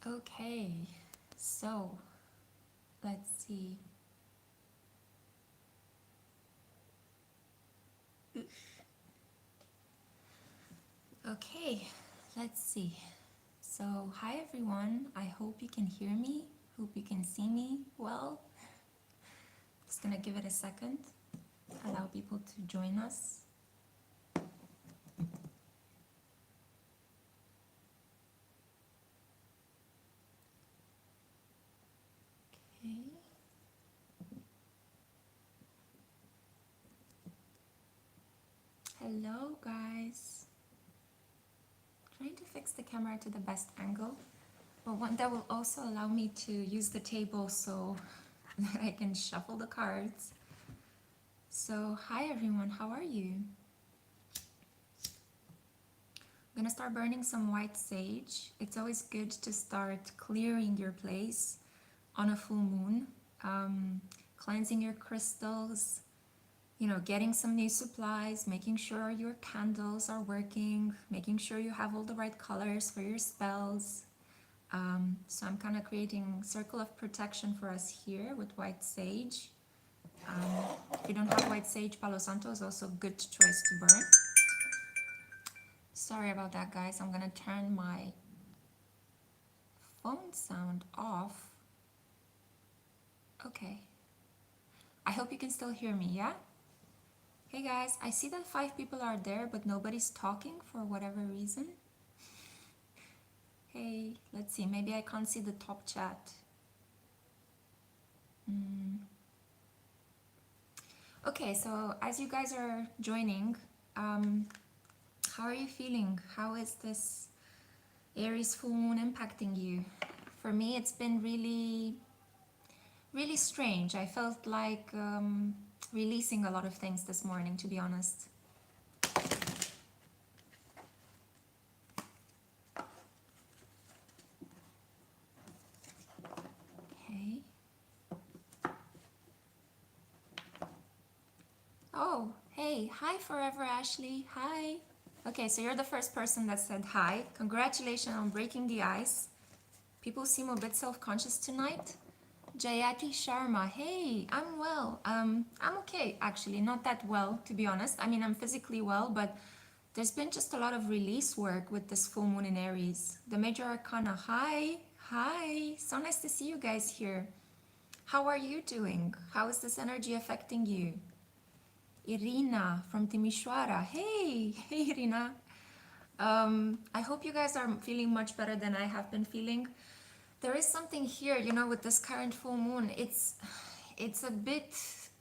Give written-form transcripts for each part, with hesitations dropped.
Okay, so let's see. Okay, let's see. So, hi everyone. I hope you can hear me. Hope you can see me well. Just gonna give it a second. Allow people to join us. Okay. Hello, guys. Trying to fix the camera to the best angle, but one that will also allow me to use the table so that I can shuffle the cards. So, hi everyone. How are you? I'm gonna start burning some white sage. It's always good to start clearing your place on a full moon, cleansing your crystals, getting some new supplies, making sure your candles are working, making sure you have all the right colors for your spells. So I'm kind of creating a circle of protection for us here with white sage. If you don't have white sage, Palo Santo is also a good choice to burn. Sorry about that, guys. I'm gonna turn my phone sound off. Okay. I hope you can still hear me, yeah? Hey guys, I see that 5 people are there, but nobody's talking for whatever reason. Hey, let's see. Maybe I can't see the top chat. Okay, so as you guys are joining, how are you feeling? How is this Aries full moon impacting you? For me, it's been really, really strange. I felt like releasing a lot of things this morning, to be honest. Okay. Oh, hey, hi Forever Ashley, hi. Okay, so you're the first person that said hi. Congratulations on breaking the ice. People seem a bit self-conscious tonight. Jayati Sharma, hey, I'm well. I'm okay, actually, not that well, to be honest. I mean, I'm physically well, but there's been just a lot of release work with this full moon in Aries. The major arcana, hi, so nice to see you guys here. How are you doing? How is this energy affecting you? Irina from Timisoara, hey, Irina. I hope you guys are feeling much better than I have been feeling. There is something here, with this current full moon. It's a bit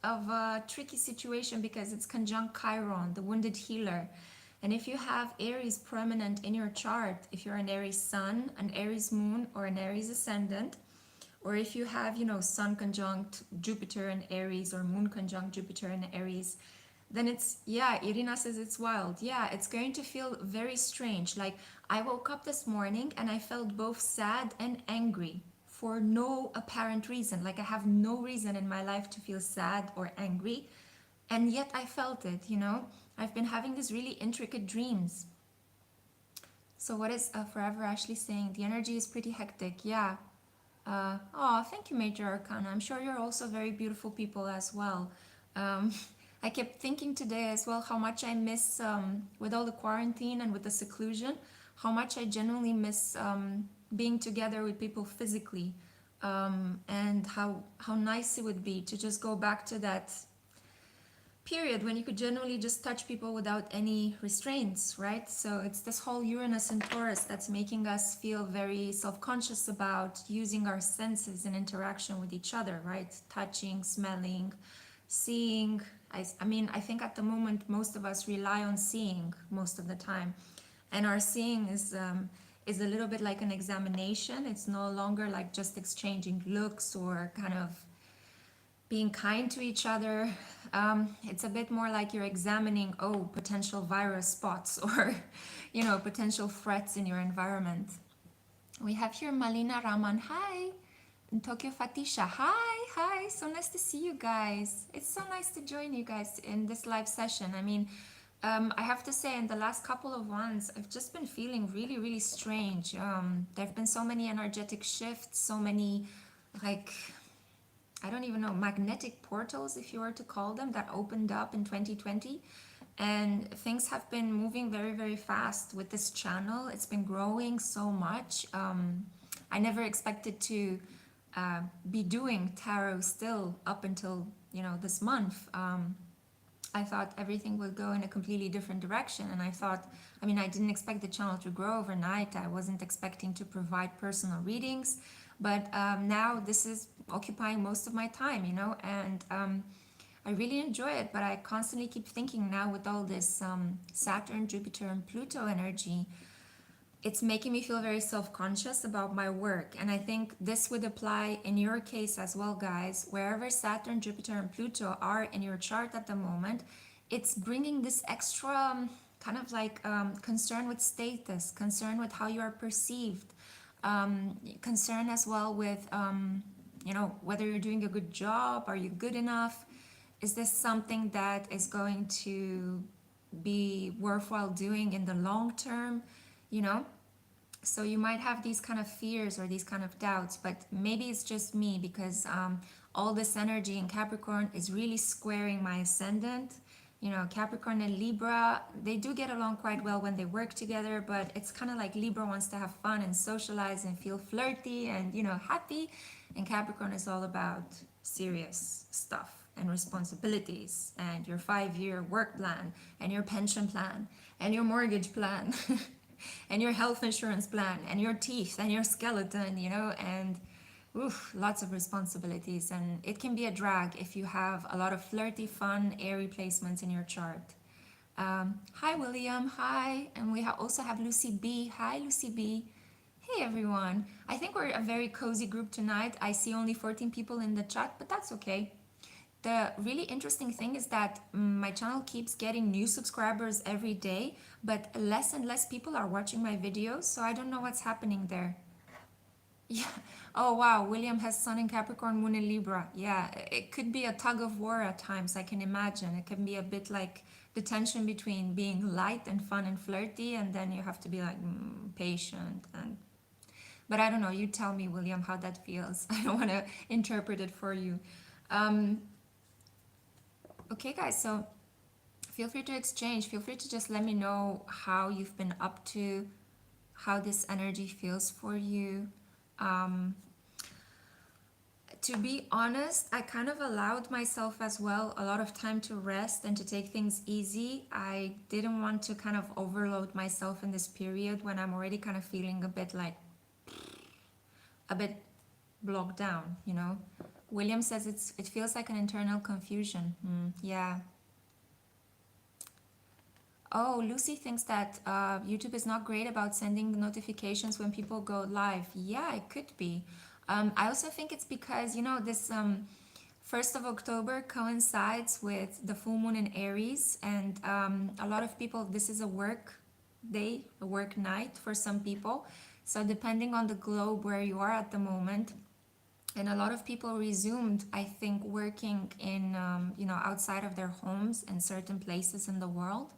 of a tricky situation because it's conjunct Chiron, the wounded healer. And if you have Aries prominent in your chart, if you're an Aries sun, an Aries moon, or an Aries ascendant, or if you have, sun conjunct Jupiter in Aries or moon conjunct Jupiter in Aries, then Irina says it's wild. Yeah, it's going to feel very strange. Like, I woke up this morning and I felt both sad and angry for no apparent reason. Like, I have no reason in my life to feel sad or angry, and yet I felt it, I've been having these really intricate dreams. So what is Forever Ashley saying? The energy is pretty hectic. Yeah. Thank you, Major Arcana. I'm sure you're also very beautiful people as well. I kept thinking today as well how much I miss, with all the quarantine and with the seclusion, how much I genuinely miss being together with people physically, and how nice it would be to just go back to that period when you could generally just touch people without any restraints, right? So it's this whole Uranus and Taurus that's making us feel very self-conscious about using our senses in interaction with each other, right? Touching, smelling, seeing. I mean, I think at the moment most of us rely on seeing most of the time, and our seeing is a little bit like an examination. It's no longer like just exchanging looks or kind of being kind to each other. It's a bit more like you're examining, potential virus spots or, potential threats in your environment. We have here Malina Raman, hi. And Tokyo Fatisha, hi, so nice to see you guys. It's so nice to join you guys in this live session. I mean, I have to say, in the last couple of months, I've just been feeling really, really strange. There have been so many energetic shifts, so many, like, I don't even know, magnetic portals, if you were to call them, that opened up in 2020. And things have been moving very, very fast with this channel. It's been growing so much. I never expected to be doing tarot still up until, this month. I thought everything would go in a completely different direction. And I thought, I didn't expect the channel to grow overnight. I wasn't expecting to provide personal readings. But now this is occupying most of my time, and I really enjoy it. But I constantly keep thinking now with all this Saturn, Jupiter, and Pluto energy, it's making me feel very self-conscious about my work. And I think this would apply in your case as well, guys. Wherever Saturn, Jupiter, and Pluto are in your chart at the moment, it's bringing this extra kind of like concern with status, concern with how you are perceived, concern as well with whether you're doing a good job. Are you good enough? Is this something that is going to be worthwhile doing in the long term? you know so you might have these kind of fears or these kind of doubts, but maybe it's just me because all this energy in Capricorn is really squaring my ascendant. Capricorn and Libra, they do get along quite well when they work together, but it's kind of like Libra wants to have fun and socialize and feel flirty and happy, and Capricorn is all about serious stuff and responsibilities and your 5-year work plan and your pension plan and your mortgage plan and your health insurance plan and your teeth and your skeleton, and lots of responsibilities. And it can be a drag if you have a lot of flirty, fun, airy placements in your chart. Hi, William. Hi. And we also have Lucy B. Hi, Lucy B. Hey, everyone. I think we're a very cozy group tonight. I see only 14 people in the chat, but that's okay. The really interesting thing is that my channel keeps getting new subscribers every day, but less and less people are watching my videos, so I don't know what's happening there. Yeah. Oh, wow. William has Sun in Capricorn, Moon in Libra. Yeah, it could be a tug of war at times, I can imagine. It can be a bit like the tension between being light and fun and flirty, and then you have to be like patient. But I don't know. You tell me, William, how that feels. I don't want to interpret it for you. Okay, guys, so feel free to exchange. Feel free to just let me know how you've been up to, how this energy feels for you. To be honest, I kind of allowed myself as well a lot of time to rest and to take things easy. I didn't want to kind of overload myself in this period when I'm already kind of feeling a bit blocked down, William says it feels like an internal confusion. Yeah. Oh, Lucy thinks that YouTube is not great about sending notifications when people go live. Yeah, it could be. I also think it's because, this 1st of October coincides with the full moon in Aries, and a lot of people, this is a work day, a work night for some people. So depending on the globe where you are at the moment, and a lot of people resumed, I think, working in, outside of their homes in certain places in the world.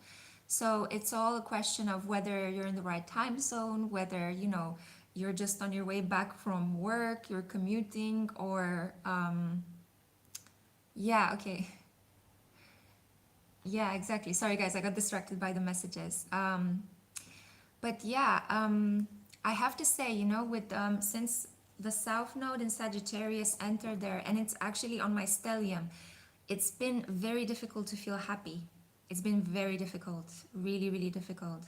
So it's all a question of whether you're in the right time zone, whether, you're just on your way back from work, you're commuting, or, yeah, okay. Yeah, exactly. Sorry, guys, I got distracted by the messages. But yeah, I have to say, with, since the South Node in Sagittarius entered there, and it's actually on my stellium, it's been very difficult to feel happy. It's been very difficult, really, really difficult.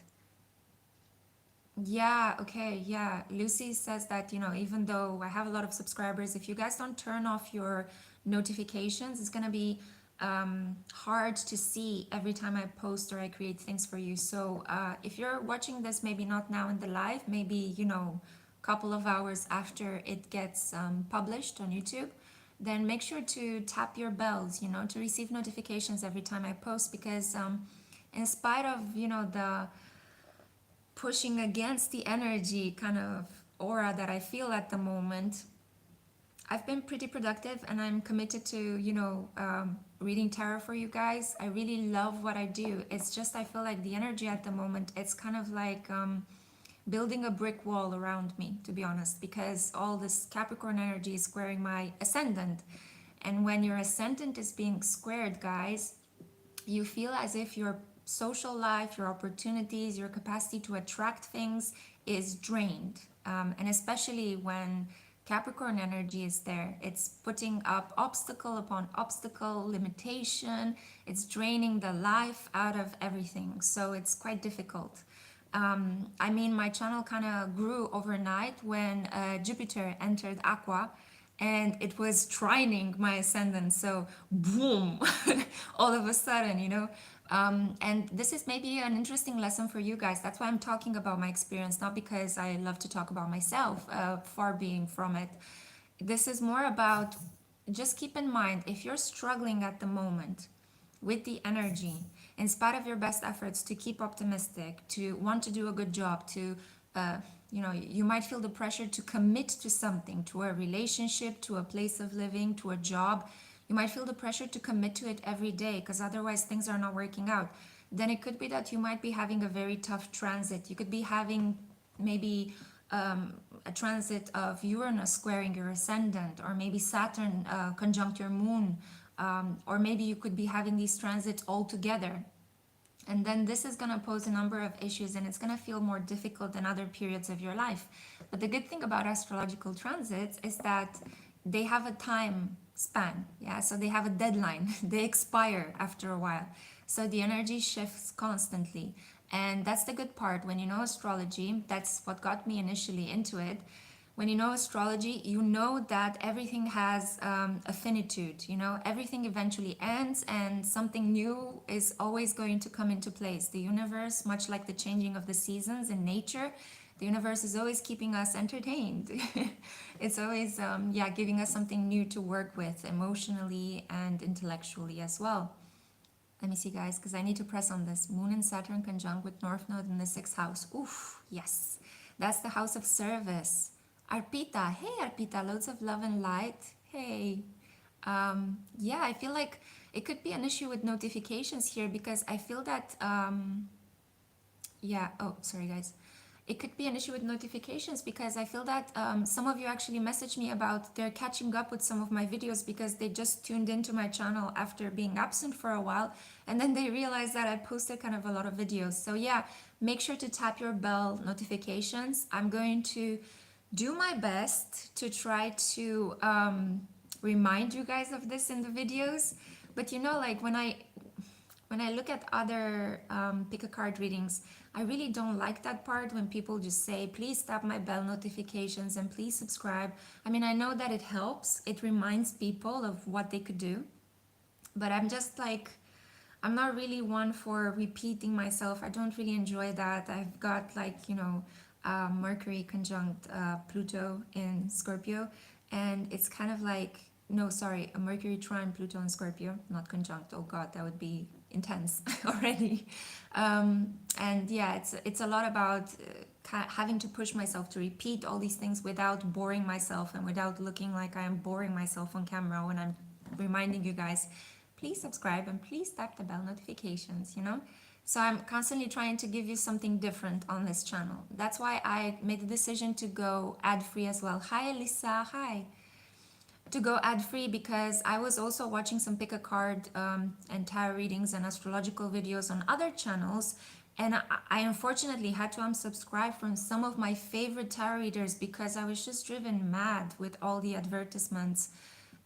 Yeah, okay, yeah. Lucy says that, even though I have a lot of subscribers, if you guys don't turn off your notifications, it's gonna be hard to see every time I post or I create things for you. So if you're watching this, maybe not now in the live, maybe, couple of hours after it gets published on YouTube, then make sure to tap your bells, to receive notifications every time I post, because in spite of, the pushing against the energy kind of aura that I feel at the moment, I've been pretty productive, and I'm committed to, reading tarot for you guys. I really love what I do. It's just I feel like the energy at the moment, it's kind of like building a brick wall around me, to be honest, because all this Capricorn energy is squaring my ascendant. And when your ascendant is being squared, guys, you feel as if your social life, your opportunities, your capacity to attract things is drained. And especially when Capricorn energy is there, it's putting up obstacle upon obstacle, limitation, it's draining the life out of everything. So it's quite difficult. I mean, my channel kind of grew overnight when Jupiter entered Aqua, and it was trining my ascendant. So, boom, all of a sudden, you know. And this is maybe an interesting lesson for you guys. That's why I'm talking about my experience, not because I love to talk about myself, far being from it. This is more about just keep in mind if you're struggling at the moment with the energy, in spite of your best efforts to keep optimistic, to want to do a good job, to you might feel the pressure to commit to something, to a relationship, to a place of living, to a job. You might feel the pressure to commit to it every day because otherwise things are not working out. Then it could be that you might be having a very tough transit. You could be having maybe a transit of Uranus squaring your ascendant, or maybe Saturn conjunct your moon, or maybe you could be having these transits all together. And then this is going to pose a number of issues, and it's going to feel more difficult than other periods of your life. But the good thing about astrological transits is that they have a time span. Yeah, so they have a deadline. They expire after a while. So the energy shifts constantly. And that's the good part. When you know astrology, that's what got me initially into it. When you know astrology, you know that everything has a finitude, you know, everything eventually ends and something new is always going to come into place. The universe, much like the changing of the seasons in nature, the universe is always keeping us entertained. It's always, giving us something new to work with emotionally and intellectually as well. Let me see, guys, because I need to press on this. Moon and Saturn conjunct with North Node in the 6th house. Oof, yes. That's the house of service. Arpita, hey Arpita, loads of love and light. Hey. I feel like it could be an issue with notifications here because I feel that, oh, sorry guys. It could be an issue with notifications because I feel that some of you actually messaged me about they're catching up with some of my videos because they just tuned into my channel after being absent for a while, and then they realized that I posted kind of a lot of videos. So yeah, make sure to tap your bell notifications. I'm going to do my best to try to remind you guys of this in the videos. But you know, like when I look at other pick a card readings, I really don't like that part when people just say, please tap my bell notifications and please subscribe. I mean, I know that it helps. It reminds people of what they could do. But I'm just like, I'm not really one for repeating myself. I don't really enjoy that. I've got like, Mercury conjunct Pluto in Scorpio. And it's kind of like, no, sorry, a Mercury trine Pluto in Scorpio, not conjunct. Oh God, that would be intense already. And yeah, it's a lot about having to push myself to repeat all these things without boring myself and without looking like I am boring myself on camera when I'm reminding you guys, please subscribe and please tap the bell notifications, you know? So I'm constantly trying to give you something different on this channel. That's why I made the decision to go ad-free as well. Hi, Elisa. Hi. To go ad-free because I was also watching some pick a card and tarot readings and astrological videos on other channels, and I unfortunately had to unsubscribe from some of my favorite tarot readers because I was just driven mad with all the advertisements.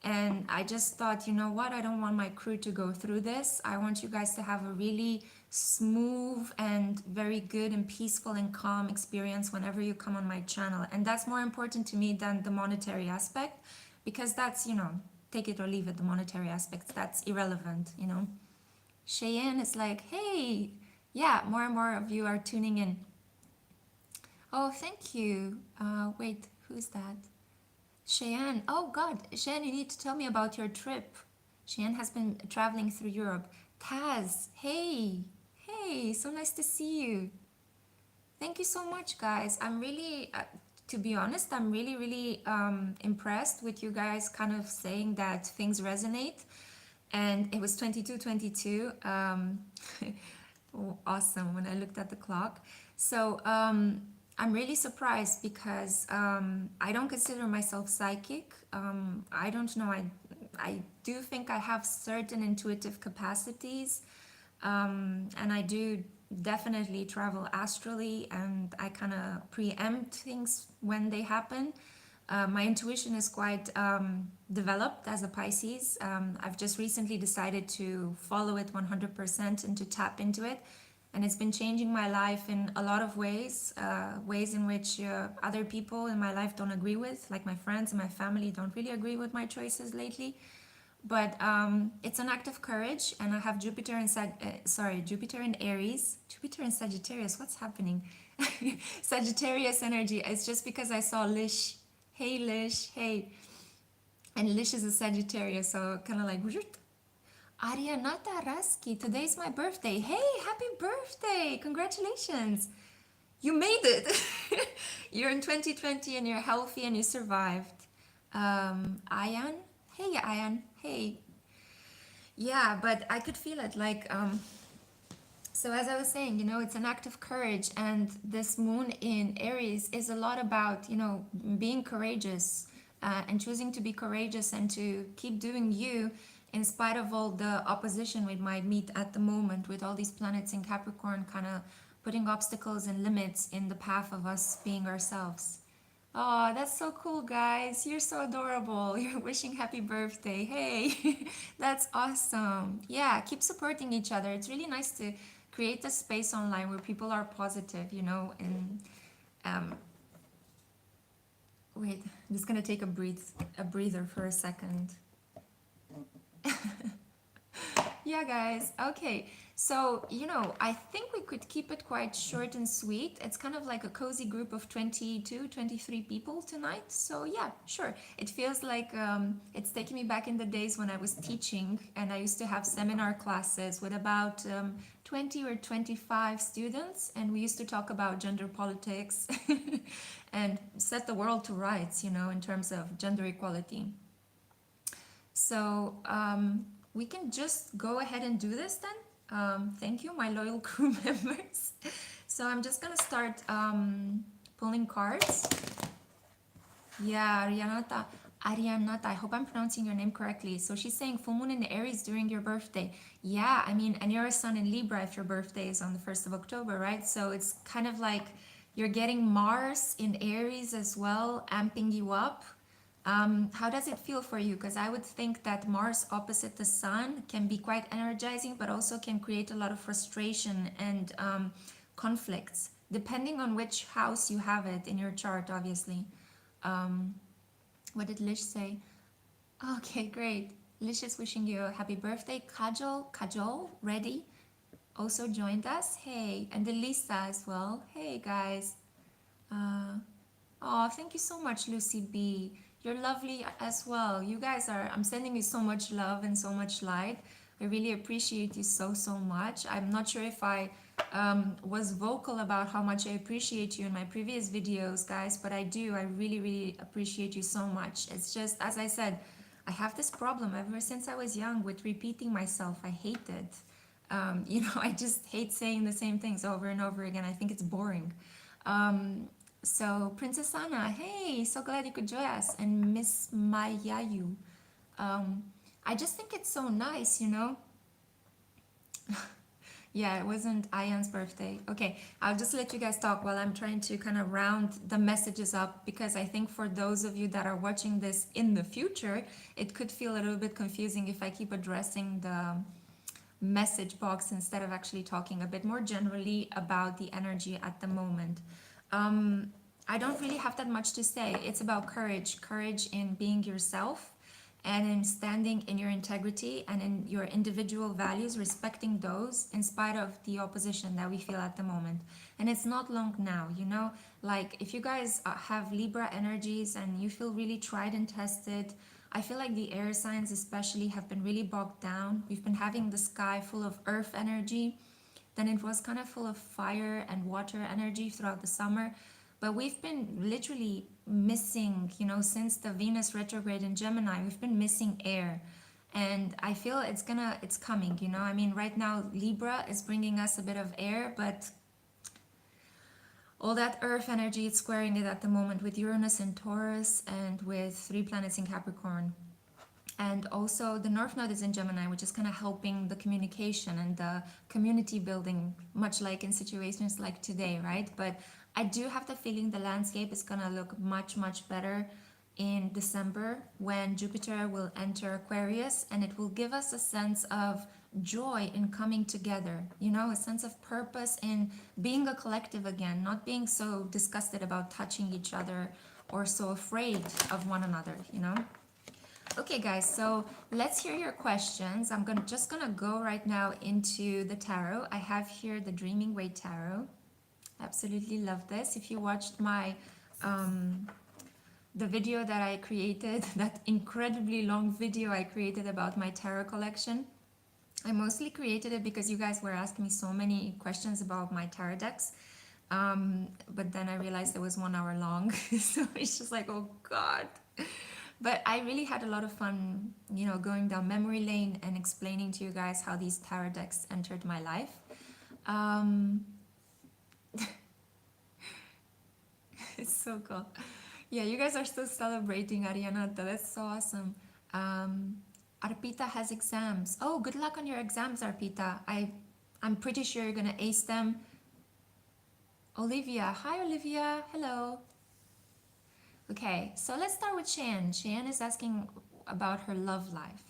And I just thought, you know what, I don't want my crew to go through this. I want you guys to have a really smooth and very good and peaceful and calm experience whenever you come on my channel. And that's more important to me than the monetary aspect, because that's, take it or leave it, the monetary aspects, that's irrelevant, Cheyenne is like, hey, yeah, more and more of you are tuning in. Oh, thank you. Wait, who's that? Cheyenne. Oh God, Cheyenne, you need to tell me about your trip. Cheyenne has been traveling through Europe. Taz, hey, so nice to see you. Thank you so much, guys. I'm really, to be honest, I'm really impressed with you guys kind of saying that things resonate. and it was 22:22. Oh, awesome when I looked at the clock. So I'm really surprised because I don't consider myself psychic. I don't know. I do think I have certain intuitive capacities, and I do definitely travel astrally, and I kind of preempt things when they happen. My intuition is quite developed as a Pisces. I've just recently decided to follow it 100% and to tap into it. And it's been changing my life in a lot of ways, ways in which other people in my life don't agree with, like my friends and my family don't really agree with my choices lately. But it's an act of courage, and I have Jupiter in Aries, Jupiter in Sagittarius. What's happening? Sagittarius energy. It's just because I saw Lish. Hey Lish, hey, and Lish is a Sagittarius, so kind of like Arianata Raski. Today's my birthday. Hey, happy birthday! Congratulations! You made it. You're in 2020 and you're healthy and you survived. Ayan, hey Ayan, hey. Yeah, but I could feel it like so as I was saying, it's an act of courage, and this moon in Aries is a lot about, being courageous, and choosing to be courageous and to keep doing you in spite of all the opposition we might meet at the moment with all these planets in Capricorn kind of putting obstacles and limits in the path of us being ourselves. Oh, that's so cool, guys. You're so adorable. You're wishing happy birthday. Hey, that's awesome. Yeah, keep supporting each other. It's really nice to create a space online where people are positive, and um, wait, I'm just gonna take a breather for a second. Yeah, guys. Okay. So, I think we could keep it quite short and sweet. It's kind of like a cozy group of 22, 23 people tonight. So, yeah, sure. It feels like it's taking me back in the days when I was teaching, and I used to have seminar classes with about 20 or 25 students, and we used to talk about gender politics and set the world to rights, in terms of gender equality. So we can just go ahead and do this then. Thank you, my loyal crew members. So I'm just gonna start pulling cards. Yeah, Arianata, I hope I'm pronouncing your name correctly. So she's saying full moon in Aries during your birthday. Yeah, I mean, and you're a sun in Libra if your birthday is on the 1st of October, right? So it's kind of like you're getting Mars in Aries as well, amping you up. How does it feel for you? Because I would think that Mars opposite the Sun can be quite energizing, but also can create a lot of frustration and conflicts, depending on which house you have it in your chart, obviously. Um, what did Lish say? Okay, great. Lish is wishing you a happy birthday. Kajol, ready? Also joined us. Hey, and Elisa as well. Hey, guys. Oh, thank you so much, Lucy B. You're lovely as well. You guys are, I'm sending you so much love and so much light. I really appreciate you so, so much. I'm not sure if I was vocal about how much I appreciate you in my previous videos, guys, but I do. I really, really appreciate you so much. It's just, as I said, I have this problem ever since I was young with repeating myself. I hate it. I just hate saying the same things over and over again. I think it's boring. So Princess Anna, hey, so glad you could join us, and Miss Mayayu. I just think it's so nice, Yeah, it wasn't Ayan's birthday. Okay, I'll just let you guys talk while I'm trying to kind of round the messages up, because I think for those of you that are watching this in the future, it could feel a little bit confusing if I keep addressing the message box instead of actually talking a bit more generally about the energy at the moment. I don't really have that much to say. It's about courage in being yourself and in standing in your integrity and in your individual values, respecting those in spite of the opposition that we feel at the moment. And it's not long now, like if you guys have Libra energies and you feel really tried and tested, I feel like the air signs especially have been really bogged down. We've been having the sky full of earth energy, then it was kind of full of fire and water energy throughout the summer. But we've been literally missing, since the Venus retrograde in Gemini, we've been missing air. And I feel it's coming, you know. I mean, right now Libra is bringing us a bit of air, but all that earth energy, it's squaring it at the moment with Uranus in Taurus and with 3 planets in Capricorn. And also the North Node is in Gemini, which is kind of helping the communication and the community building, much like in situations like today, right? But I do have the feeling the landscape is going to look much, much better in December when Jupiter will enter Aquarius, and it will give us a sense of joy in coming together, you know, a sense of purpose in being a collective again, not being so disgusted about touching each other or so afraid of one another, you know. Okay, guys, so let's hear your questions. I'm just gonna go right now into the tarot. I have here the Dreaming Way Tarot. Absolutely love this. If you watched my the video that I created, that incredibly long video I created about my tarot collection, I mostly created it because you guys were asking me so many questions about my tarot decks. But then I realized it was 1 hour long, so it's just like, oh God. But I really had a lot of fun, you know, going down memory lane and explaining to you guys how these tarot decks entered my life. It's so cool. Yeah, you guys are still celebrating, Ariana. That's so awesome. Arpita has exams. Oh, good luck on your exams, Arpita. I'm pretty sure you're gonna ace them. Olivia. Hi, Olivia. Hello. Okay, so let's start with Cheyenne. Cheyenne is asking about her love life.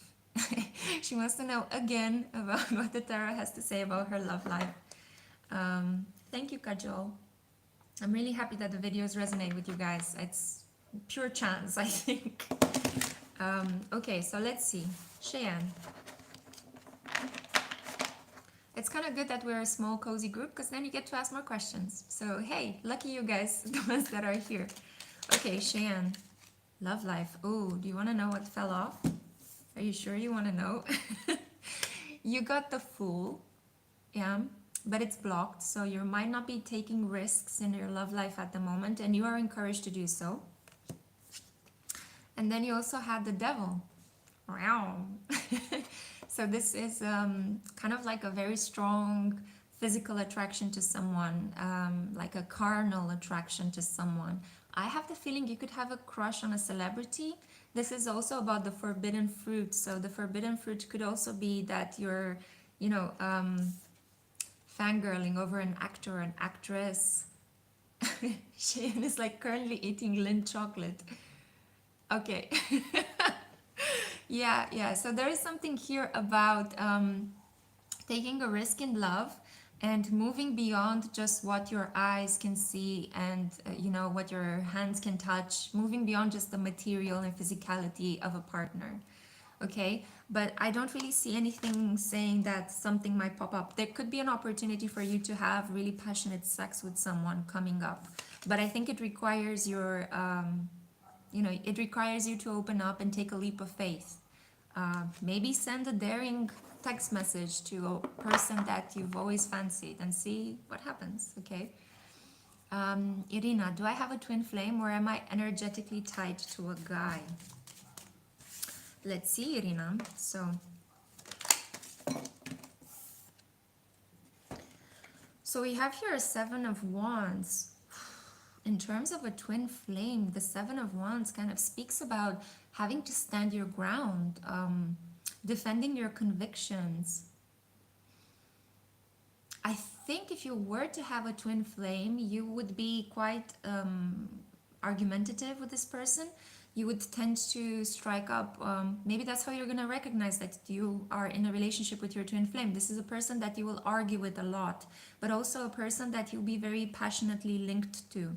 She wants to know again about what the tarot has to say about her love life. Thank you, Kajol. I'm really happy that the videos resonate with you guys. It's pure chance, I think. Okay, so let's see. Cheyenne. It's kind of good that we're a small, cozy group because then you get to ask more questions. So, hey, lucky you guys, the ones that are here. Okay, Cheyenne, love life. Oh, do you want to know what fell off? Are you sure you want to know? You got the Fool, yeah, but it's blocked, so you might not be taking risks in your love life at the moment, and you are encouraged to do so. And then you also had the Devil. Wow. So this is kind of like a very strong physical attraction to someone, like a carnal attraction to someone. I have the feeling you could have a crush on a celebrity. This is also about the forbidden fruit. So the forbidden fruit could also be that you're, you know, fangirling over an actor or an actress. Shane is like currently eating Lindt chocolate. Okay. Yeah. So there is something here about taking a risk in love and moving beyond just what your eyes can see and you know, what your hands can touch, moving beyond just the material and physicality of a partner. Okay, but I don't really see anything saying that something might pop up. There could be an opportunity for you to have really passionate sex with someone coming up, but I think it requires your you know, it requires you to open up and take a leap of faith. Maybe send a daring text message to a person that you've always fancied and see what happens, okay? Irina, do I have a twin flame or am I energetically tied to a guy? Let's see, Irina. So we have here a 7 of Wands. In terms of a twin flame, the 7 of Wands kind of speaks about having to stand your ground, defending your convictions. I think if you were to have a twin flame, you would be quite argumentative with this person. You would tend to strike up, maybe that's how you're going to recognize that you are in a relationship with your twin flame. This is a person that you will argue with a lot, but also a person that you'll be very passionately linked to.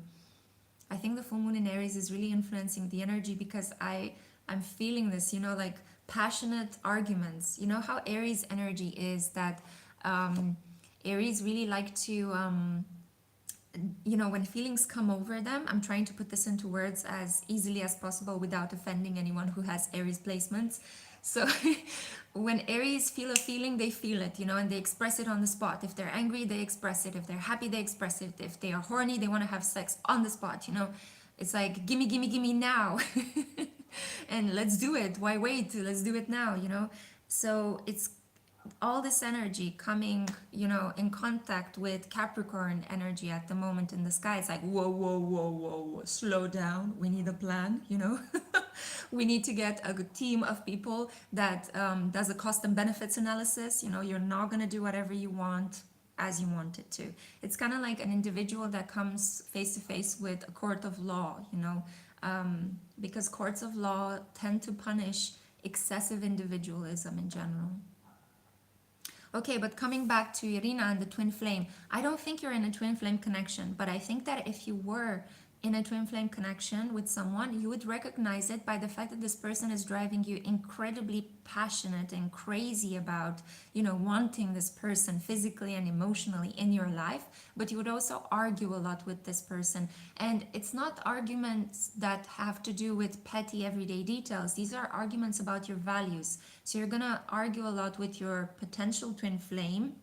I think the full moon in Aries is really influencing the energy because I'm feeling this, you know, like passionate arguments. You know how Aries energy is that Aries really like to, you know, when feelings come over them, I'm trying to put this into words as easily as possible without offending anyone who has Aries placements. So when Aries feel a feeling, they feel it, you know, and they express it on the spot. If they're angry, they express it. If they're happy, they express it. If they are horny, they want to have sex on the spot, you know. It's like, gimme, gimme, gimme now. And let's do it. Why wait? Let's do it now, you know? So it's all this energy coming, you know, in contact with Capricorn energy at the moment in the sky. It's like, whoa, whoa, whoa, whoa, whoa, slow down. We need a plan, you know. We need to get a good team of people that does a cost and benefits analysis. You know, you're not going to do whatever you want as you want it to. It's kind of like an individual that comes face to face with a court of law, you know, because courts of law tend to punish excessive individualism in general. Okay, but coming back to Irina and the twin flame, I don't think you're in a twin flame connection, but I think that if you were in a twin flame connection with someone, you would recognize it by the fact that this person is driving you incredibly passionate and crazy about, you know, wanting this person physically and emotionally in your life, but you would also argue a lot with this person. And it's not arguments that have to do with petty everyday details. These are arguments about your values. So you're gonna argue a lot with your potential twin flame,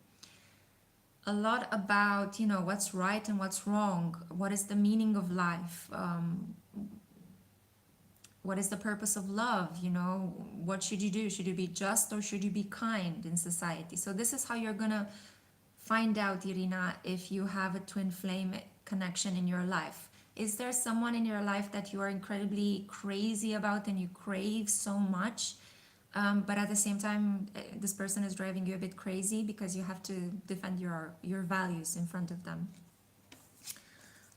a lot about, you know, what's right and what's wrong, what is the meaning of life, what is the purpose of love, you know, what should you do, should you be just or should you be kind in society. So this is how you're gonna find out, Irina, if you have a twin flame connection in your life. Is there someone in your life that you are incredibly crazy about and you crave so much? But at the same time, this person is driving you a bit crazy because you have to defend your values in front of them.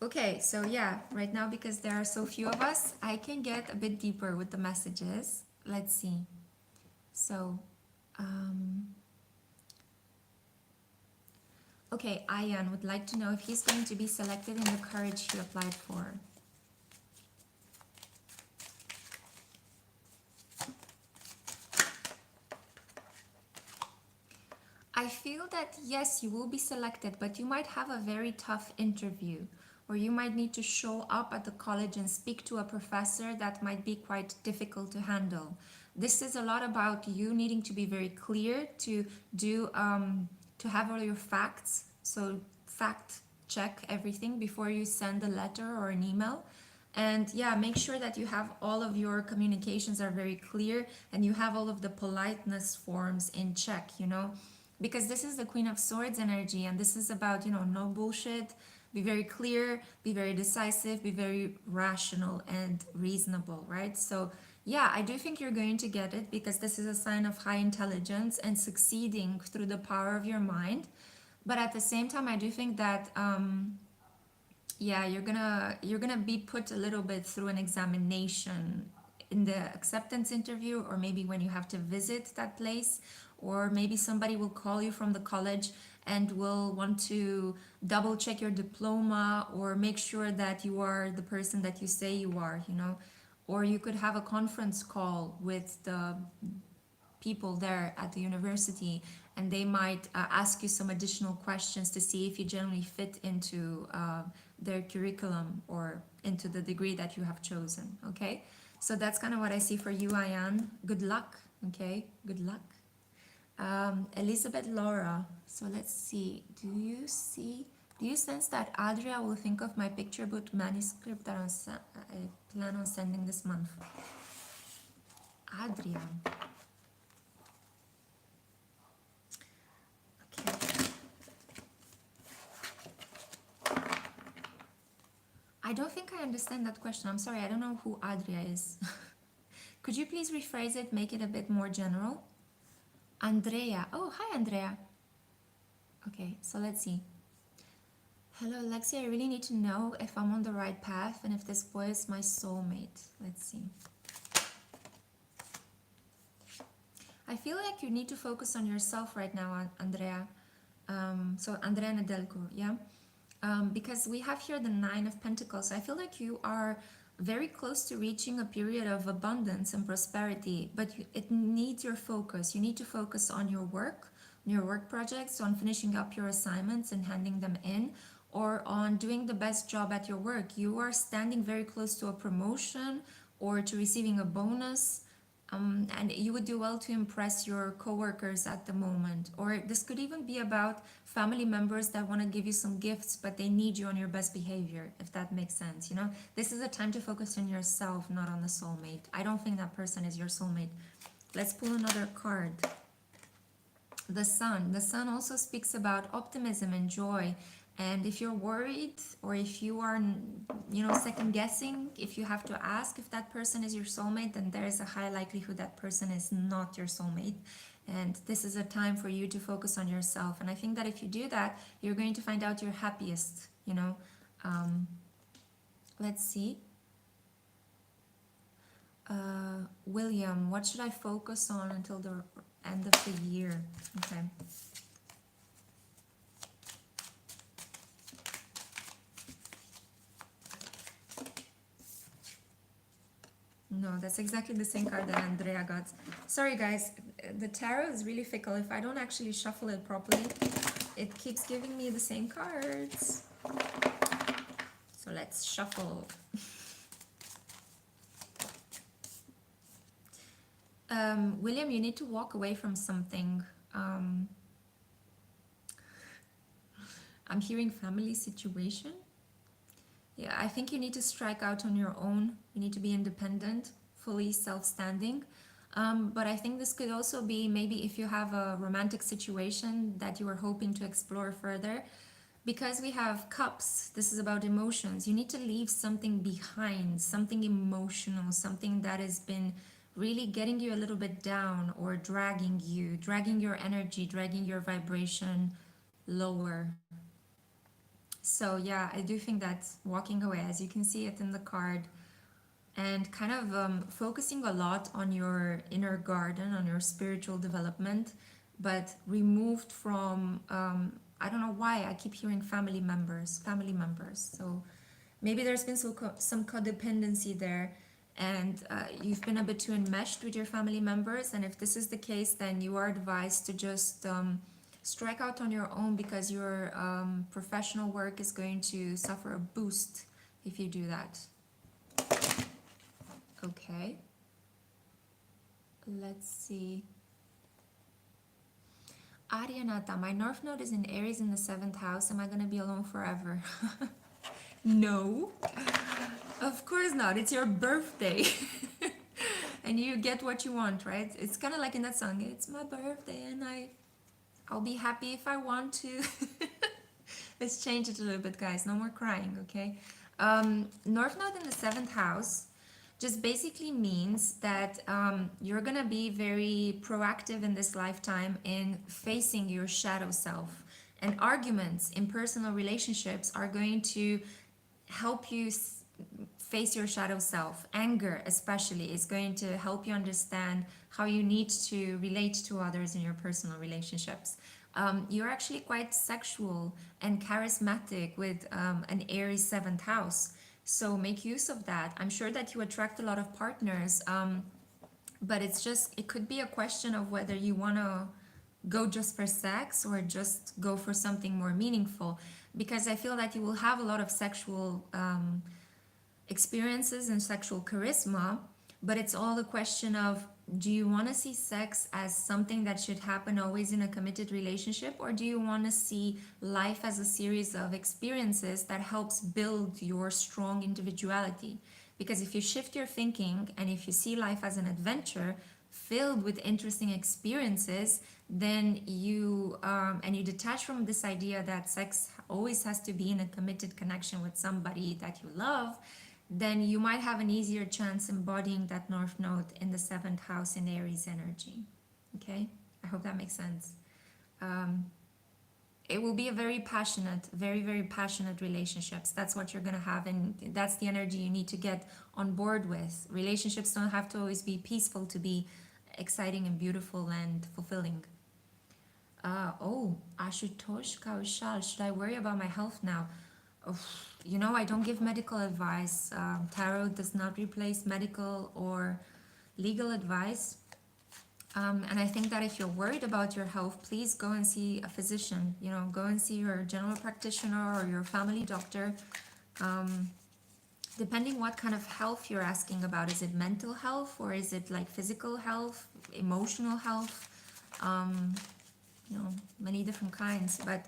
Okay, so yeah, right now, because there are so few of us, I can get a bit deeper with the messages. Let's see. So, okay, Ayan would like to know if he's going to be selected in the courage he applied for. I feel that yes, you will be selected, but you might have a very tough interview, or you might need to show up at the college and speak to a professor that might be quite difficult to handle. This is a lot about you needing to be very clear to do to have all your facts. So fact check everything before you send a letter or an email. And yeah, make sure that you have all of your communications are very clear and you have all of the politeness forms in check, you know, because this is the Queen of Swords energy and this is about, you know, no bullshit. Be very clear, be very decisive, be very rational and reasonable, right? So yeah, I do think you're going to get it because this is a sign of high intelligence and succeeding through the power of your mind. But at the same time, I do think that yeah, you're gonna be put a little bit through an examination in the acceptance interview, or maybe when you have to visit that place, or maybe somebody will call you from the college and will want to double check your diploma or make sure that you are the person that you say you are, you know. Or you could have a conference call with the people there at the university and they might ask you some additional questions to see if you generally fit into their curriculum or into the degree that you have chosen. Okay, so that's kind of what I see for you, Ayan. Good luck. Okay, good luck. Elizabeth Laura, so let's see, do you sense that Adria will think of my picture book manuscript that I plan on sending this month? Adria. I don't think I understand that question. I'm sorry, I don't know who Adria is. Could you please rephrase it, make it a bit more general? Andrea. Oh, hi, Andrea. Okay, so let's see. Hello, Lexi. I really need to know if I'm on the right path and if this boy is my soulmate. Let's see. I feel like you need to focus on yourself right now, Andrea. So, Andrea Nedelko, yeah? Because we have here the Nine of Pentacles. I feel like you are very close to reaching a period of abundance and prosperity, but it needs your focus. You need to focus on your work projects, on finishing up your assignments and handing them in, or on doing the best job at your work. You are standing very close to a promotion or to receiving a bonus. And you would do well to impress your coworkers at the moment. Or this could even be about family members that want to give you some gifts, but they need you on your best behavior, if that makes sense. You know, this is a time to focus on yourself, not on the soulmate. I don't think that person is your soulmate. Let's pull another card. The sun. The sun also speaks about optimism and joy. And if you're worried, or if you are, you know, second guessing, if you have to ask if that person is your soulmate, then there is a high likelihood that person is not your soulmate. And this is a time for you to focus on yourself. And I think that if you do that, you're going to find out you're happiest, you know. Let's see. William, what should I focus on until the end of the year? Okay. No, that's exactly the same card that Andrea got. Sorry guys, the tarot is really fickle. If I don't actually shuffle it properly, it keeps giving me the same cards. So let's shuffle. William, you need to walk away from something. I'm hearing family situation. Yeah, I think you need to strike out on your own. You need to be independent, fully self-standing. But I think this could also be maybe if you have a romantic situation that you are hoping to explore further. Because we have cups, this is about emotions. You need to leave something behind, something emotional, something that has been really getting you a little bit down, or dragging you, dragging your energy, dragging your vibration lower. So yeah, I do think that walking away, as you can see it in the card, and kind of focusing a lot on your inner garden, on your spiritual development, but removed from, I don't know why I keep hearing family members. So maybe there's been some codependency there, and you've been a bit too enmeshed with your family members. And if this is the case, then you are advised to just strike out on your own, because your professional work is going to suffer a boost if you do that. Okay, let's see. Arianata, my North Node is in Aries in the 7th house. Am I going to be alone forever? No, of course not. It's your birthday. And you get what you want, right? It's kind of like in that song, it's my birthday and I'll be happy if I want to. Let's change it a little bit, guys. No more crying, okay? North Node in the 7th house just basically means that you're gonna be very proactive in this lifetime in facing your shadow self. And arguments in personal relationships are going to help you face your shadow self. Anger especially is going to help you understand how you need to relate to others in your personal relationships. You're actually quite sexual and charismatic with an Aries 7th house. So make use of that. I'm sure that you attract a lot of partners, but it could be a question of whether you want to go just for sex or just go for something more meaningful. Because I feel that you will have a lot of sexual experiences and sexual charisma, but it's all a question of, do you want to see sex as something that should happen always in a committed relationship, or do you want to see life as a series of experiences that helps build your strong individuality? Because if you shift your thinking and if you see life as an adventure filled with interesting experiences, then you and you detach from this idea that sex always has to be in a committed connection with somebody that you love, then you might have an easier chance embodying that North Node in the 7th house in Aries energy. Okay, I hope that makes sense. It will be a very passionate, very passionate relationships. That's what you're gonna have, and that's the energy you need to get on board with. Relationships don't have to always be peaceful to be exciting and beautiful and fulfilling. Ashutosh Kaushal, should I worry about my health now? Oh, you know, I don't give medical advice. Tarot does not replace medical or legal advice. And I think that if you're worried about your health, please go and see a physician. You know, go and see your general practitioner or your family doctor. depending what kind of health you're asking about. Is it mental health, or is it like physical health, emotional health? Um, Many different kinds. But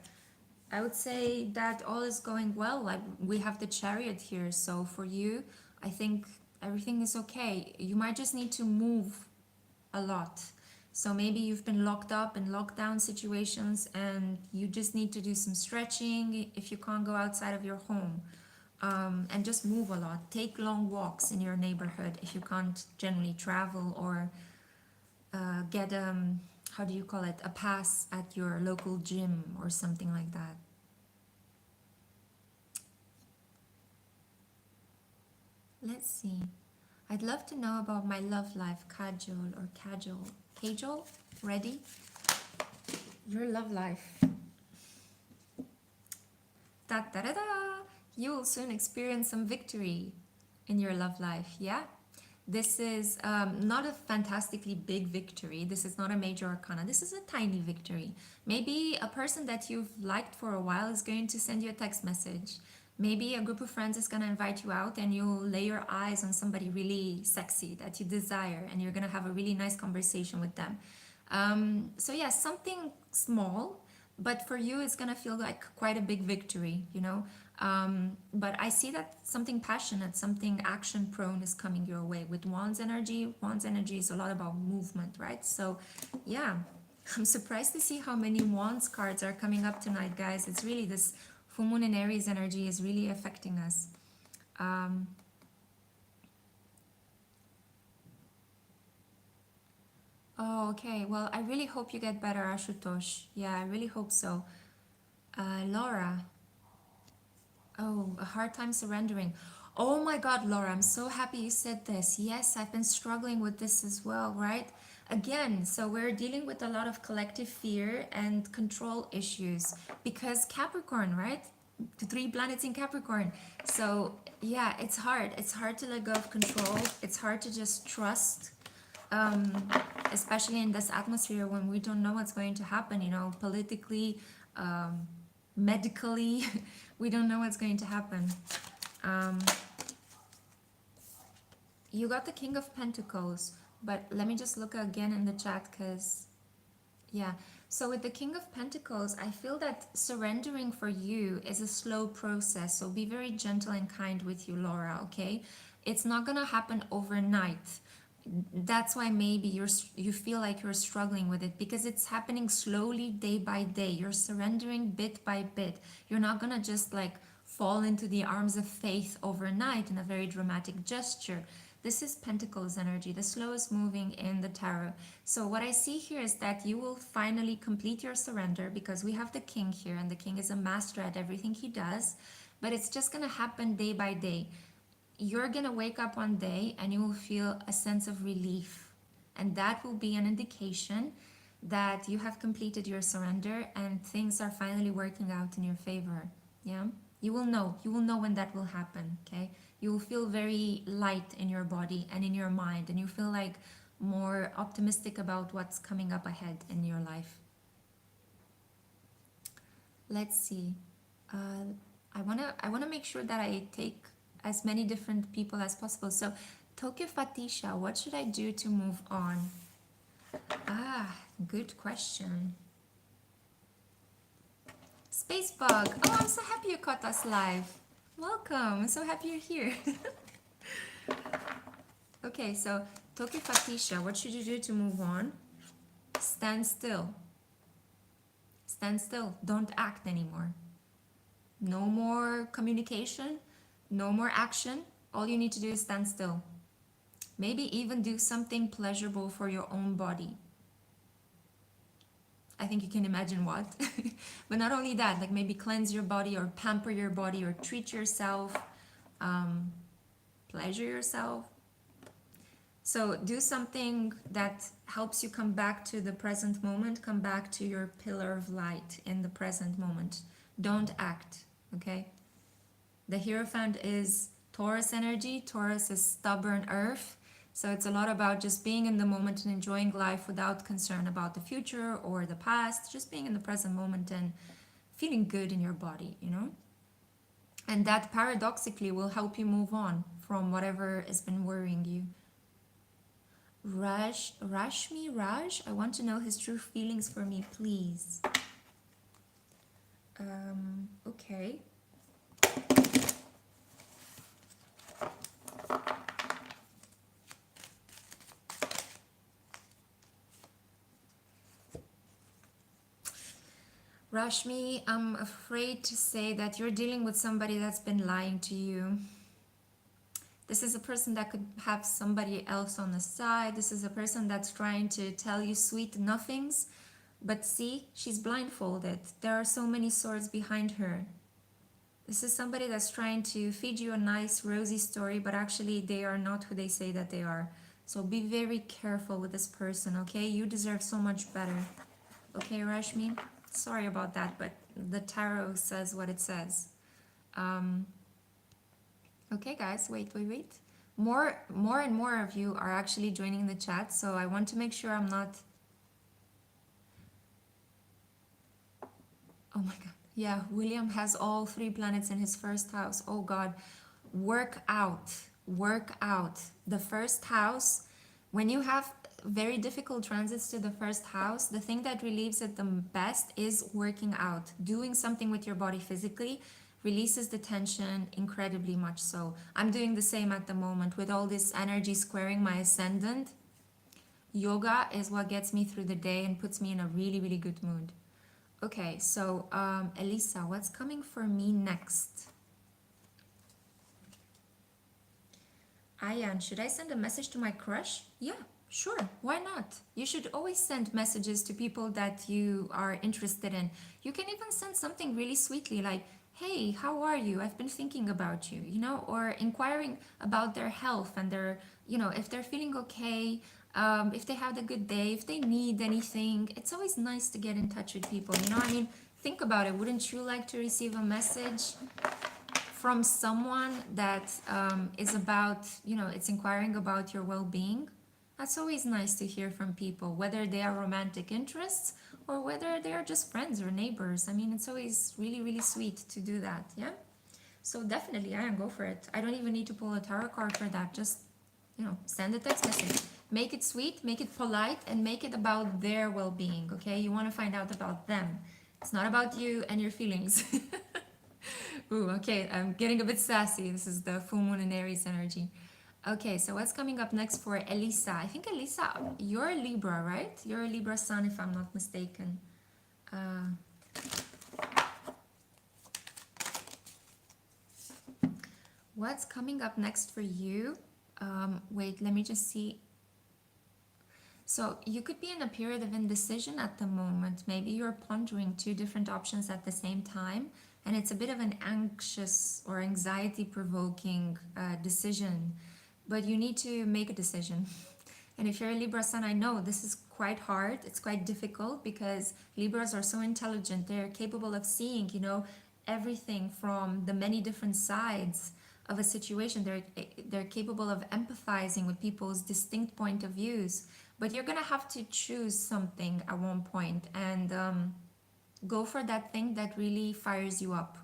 I would say that all is going well. Like, we have the Chariot here, so for you, I think everything is okay. You might just need to move a lot. So maybe you've been locked up in lockdown situations and you just need to do some stretching if you can't go outside of your home. And just move a lot. Take long walks in your neighborhood if you can't generally travel, or get how do you call it, a pass at your local gym or something like that. Let's see. I'd love to know about my love life, Kajol or Kajol. Kajol, ready? Your love life. Da da da da! You will soon experience some victory in your love life, yeah? This is not a fantastically big victory. This is not a major arcana. This is a tiny victory. Maybe a person that you've liked for a while is going to send you a text message. Maybe a group of friends is going to invite you out and you'll lay your eyes on somebody really sexy that you desire, and you're going to have a really nice conversation with them. So yeah, something small, but for you it's going to feel like quite a big victory, you know? But I see that something passionate, something action prone is coming your way with Wands energy. Wands energy is a lot about movement, right? So yeah, I'm surprised to see how many Wands cards are coming up tonight, guys. It's really this full moon in Aries energy is really affecting us. Oh, okay. Well, I really hope you get better, Ashutosh. Yeah, I really hope so. Laura. Oh, a hard time surrendering. Oh my God, Laura, I'm so happy you said this. Yes, I've been struggling with this as well, right? Again, so we're dealing with a lot of collective fear and control issues because Capricorn, right? The 3 planets in Capricorn. So yeah, it's hard. It's hard to let go of control. It's hard to just trust, um, especially in this atmosphere when we don't know what's going to happen, you know, politically, medically, we don't know what's going to happen. Um, you got the King of Pentacles, but let me just look again in the chat because, yeah. So with the King of Pentacles, I feel that surrendering for you is a slow process. So be very gentle and kind with you, Laura, okay? It's not going to happen overnight. That's why maybe you feel like you're struggling with it, because it's happening slowly, day by day. You're surrendering bit by bit. You're not going to just like fall into the arms of faith overnight in a very dramatic gesture. This is Pentacles energy, the slowest moving in the tarot. So what I see here is that you will finally complete your surrender, because we have the King here, and the King is a master at everything he does, but it's just going to happen day by day. You're going to wake up one day and you will feel a sense of relief, and that will be an indication that you have completed your surrender and things are finally working out in your favor. Yeah, you will know when that will happen. Okay, you will feel very light in your body and in your mind, and you feel like more optimistic about what's coming up ahead in your life. Let's see. I wanna make sure that I take as many different people as possible. So, Tokyo Fatisha, what should I do to move on? Ah, good question. Space Bug. Oh, I'm so happy you caught us live. Welcome. I'm so happy you're here. Okay, so Tokyo Fatisha, what should you do to move on? Stand still. Stand still. Don't act anymore. No more communication, no more action. All you need to do is stand still. Maybe even do something pleasurable for your own body. I think you can imagine what. But not only that, like maybe cleanse your body or pamper your body or treat yourself, pleasure yourself. So do something that helps you come back to the present moment, come back to your pillar of light in the present moment. Don't act, okay? The Hierophant is Taurus energy. Taurus is stubborn earth. So it's a lot about just being in the moment and enjoying life without concern about the future or the past. Just being in the present moment and feeling good in your body, you know? And that paradoxically will help you move on from whatever has been worrying you. Raj, I want to know his true feelings for me, please. Okay. Rashmi, I'm afraid to say that you're dealing with somebody that's been lying to you. This is a person that could have somebody else on the side. This is a person that's trying to tell you sweet nothings. But see, she's blindfolded. There are so many swords behind her. This is somebody that's trying to feed you a nice rosy story, but actually they are not who they say that they are. So be very careful with this person, okay? You deserve so much better. Okay, Rashmi? Sorry about that, but the tarot says what it says. Okay, guys, wait. More and more of you are actually joining the chat, so I want to make sure I'm not... Oh my God. Yeah, William has all 3 planets in his first house. Oh God. Work out. The first house, when you have very difficult transits to the first house, the thing that relieves it the best is working out. Doing something with your body physically releases the tension incredibly much so. I'm doing the same at the moment with all this energy squaring my ascendant. Yoga is what gets me through the day and puts me in a really, really good mood. Okay, so Elisa, what's coming for me next? Ayan, should I send a message to my crush? Yeah, sure, why not? You should always send messages to people that you are interested in. You can even send something really sweetly like, hey, how are you? I've been thinking about you, you know, or inquiring about their health and their, you know, if they're feeling okay, if they had a good day, if they need anything. It's always nice to get in touch with people, you know, I mean, think about it. Wouldn't you like to receive a message from someone that is about, you know, it's inquiring about your well-being? That's always nice to hear from people, whether they are romantic interests or whether they are just friends or neighbors. I mean, it's always really, really sweet to do that, yeah? So definitely, I go for it. I don't even need to pull a tarot card for that. Just, you know, send a text message. Make it sweet, make it polite, and make it about their well-being, okay? You want to find out about them. It's not about you and your feelings. Ooh, okay, I'm getting a bit sassy. This is the full moon in Aries energy. Okay, so what's coming up next for Elisa? I think Elisa, you're a Libra, right? You're a Libra sun, if I'm not mistaken. What's coming up next for you? Wait, let me just see. So you could be in a period of indecision at the moment. Maybe you're pondering 2 different options at the same time, and it's a bit of an anxious or anxiety provoking decision, but you need to make a decision. And if you're a Libra sun, I know this is quite hard. It's quite difficult because Libras are so intelligent. They're capable of seeing, you know, everything from the many different sides of a situation. They're capable of empathizing with people's distinct point of views. But you're gonna have to choose something at one point and go for that thing that really fires you up.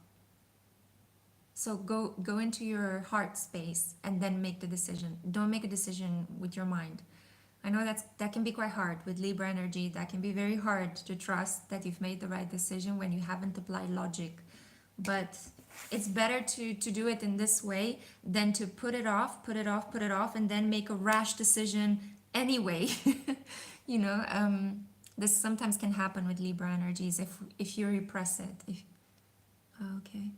So go into your heart space and then make the decision. Don't make a decision with your mind. I know that can be quite hard with Libra energy. That can be very hard to trust that you've made the right decision when you haven't applied logic. But it's better to do it in this way than to put it off, and then make a rash decision anyway. You know, this sometimes can happen with Libra energies if you repress it. Okay.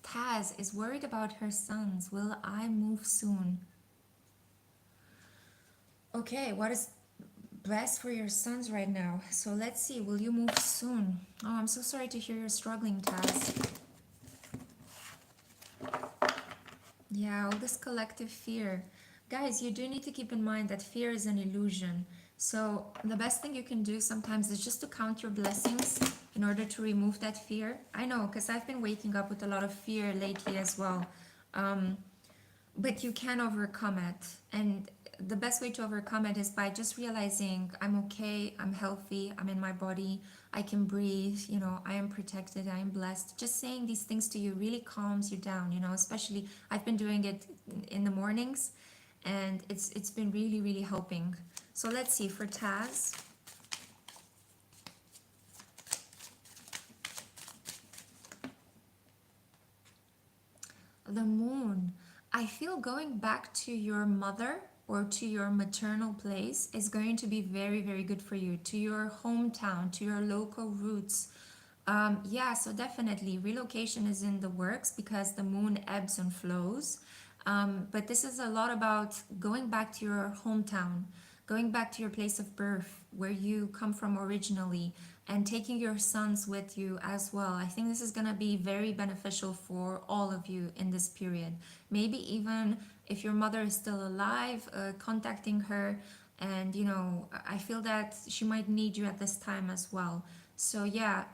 Taz is worried about her sons. Will I move soon? Okay, what is best for your sons right now? So let's see, will you move soon? Oh, I'm so sorry to hear you're struggling, Taz. Yeah, all this collective fear. Guys, you do need to keep in mind that fear is an illusion. So the best thing you can do sometimes is just to count your blessings in order to remove that fear. I know, because I've been waking up with a lot of fear lately as well. But you can overcome it. And the best way to overcome it is by just realizing I'm okay, I'm healthy, I'm in my body, I can breathe, I am protected, I am blessed. Just saying these things to you really calms you down, especially I've been doing it in the mornings, and it's been really, really helping. So let's see, for Taz, the moon. I feel going back to your mother or to your maternal place is going to be very, very good for you, to your hometown, to your local roots. Yeah, so definitely relocation is in the works because the moon ebbs and flows. But this is a lot about going back to your hometown, going back to your place of birth, where you come from originally, and taking your sons with you as well. I think this is going to be very beneficial for all of you in this period. Maybe even if your mother is still alive, contacting her. And, I feel that she might need you at this time as well. So, yeah,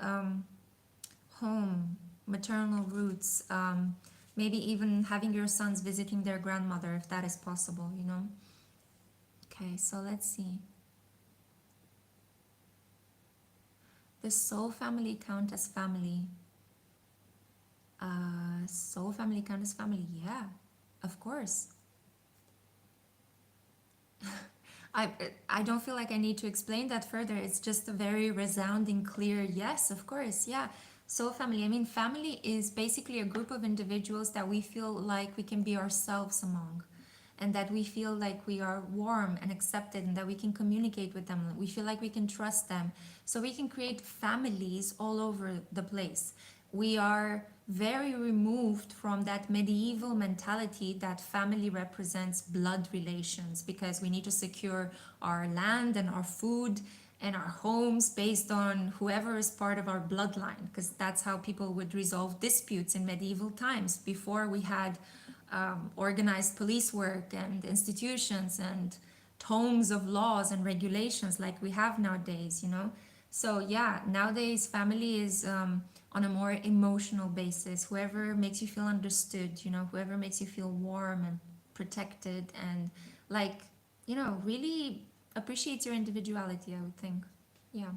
home, maternal roots, maybe even having your sons visiting their grandmother if that is possible. Okay, so let's see. The soul family count as family. Soul family count as family. Yeah, of course. I I don't feel like I need to explain that further. It's just a very resounding, clear yes, of course. Yeah. Soul family. I mean, family is basically a group of individuals that we feel like we can be ourselves among, and that we feel like we are warm and accepted, and that we can communicate with them. We feel like we can trust them. So we can create families all over the place. We are very removed from that medieval mentality that family represents blood relations, because we need to secure our land and our food and our homes based on whoever is part of our bloodline, because that's how people would resolve disputes in medieval times, before we had organized police work and institutions and tomes of laws and regulations like we have nowadays. So yeah, nowadays family is on a more emotional basis. Whoever makes you feel understood, whoever makes you feel warm and protected, and like, really appreciates your individuality, I would think. Yeah.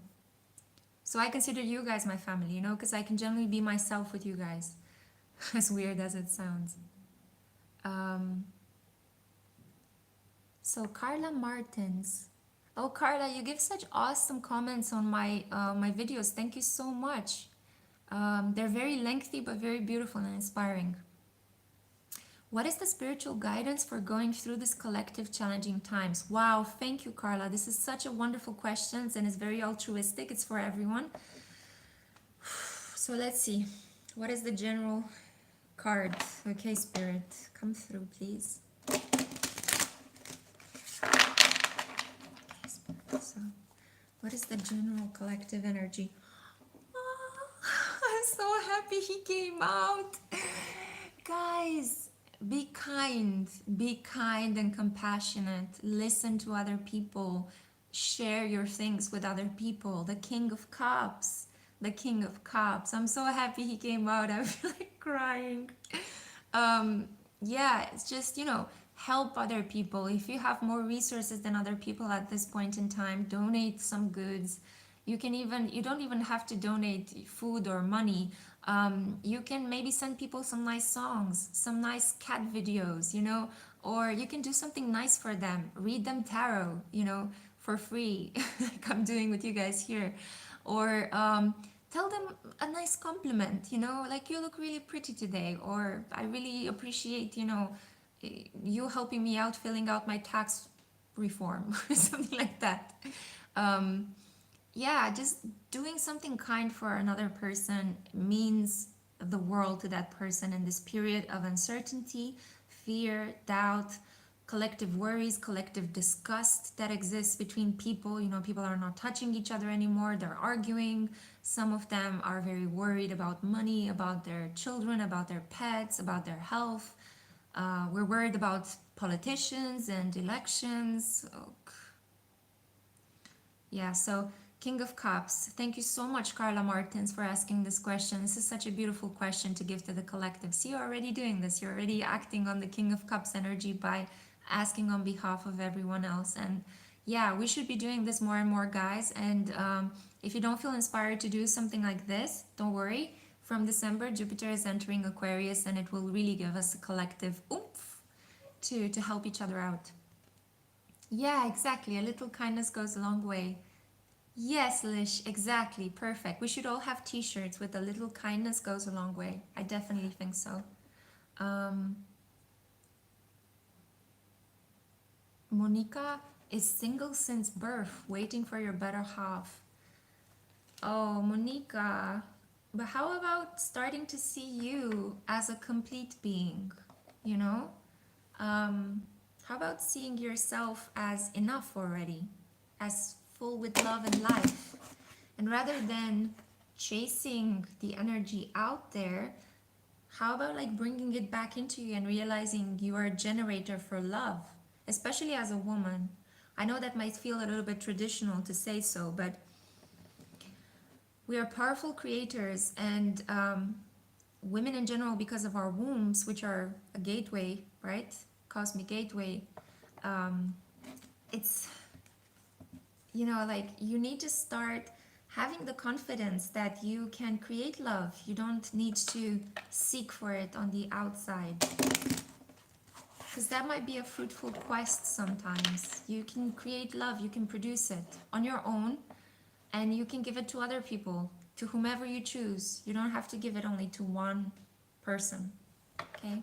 So I consider you guys my family, because I can generally be myself with you guys, as weird as it sounds. Um, so Carla Martins. Oh, Carla, you give such awesome comments on my videos. Thank you so much. They're very lengthy but very beautiful and inspiring. What is the spiritual guidance for going through this collective challenging times? Wow, thank you, Carla. This is such a wonderful question, and it's very altruistic. It's for everyone. So let's see. What is the general card? Okay, Spirit, come through, please. So, what is the general collective energy? Oh, I'm so happy he came out. Guys, be kind and compassionate. Listen to other people. Share your things with other people. The King of Cups. The King of Cups. I'm so happy he came out. I feel like crying. Yeah, it's just, help other people. If you have more resources than other people at this point in time, donate some goods. You don't even have to donate food or money. You can maybe send people some nice songs, some nice cat videos, or you can do something nice for them. Read them tarot, for free, like I'm doing with you guys here. Or tell them a nice compliment, like you look really pretty today, or I really appreciate, you helping me out filling out my tax reform, or something like that. Yeah, just doing something kind for another person means the world to that person in this period of uncertainty, fear, doubt, collective worries, collective disgust that exists between people. People are not touching each other anymore, they're arguing. Some of them are very worried about money, about their children, about their pets, about their health. We're worried about politicians and elections. Oh, yeah, so King of Cups. Thank you so much, Carla Martins, for asking this question. This is such a beautiful question to give to the collective. See, you're already doing this. You're already acting on the King of Cups energy by asking on behalf of everyone else. And yeah, we should be doing this more and more, guys. And if you don't feel inspired to do something like this, don't worry. From December, Jupiter is entering Aquarius, and it will really give us a collective oomph to help each other out. Yeah, exactly. A little kindness goes a long way. Yes, Lish, exactly. Perfect. We should all have t-shirts with a little kindness goes a long way. I definitely think so. Um, Monica is single since birth, waiting for your better half. Oh, Monica, but how about starting to see you as a complete being? You know? How about seeing yourself as enough already, as full with love and life? And rather than chasing the energy out there, how about like bringing it back into you and realizing you are a generator for love, especially as a woman? I know that might feel a little bit traditional to say so, but we are powerful creators, and women in general, because of our wombs, which are a gateway, right? Cosmic gateway. Um, it's, you know, like you need to start having the confidence that you can create love. You don't need to seek for it on the outside, because that might be a fruitful quest sometimes. You can create love, you can produce it on your own, and you can give it to other people, to whomever you choose. You don't have to give it only to one person, okay?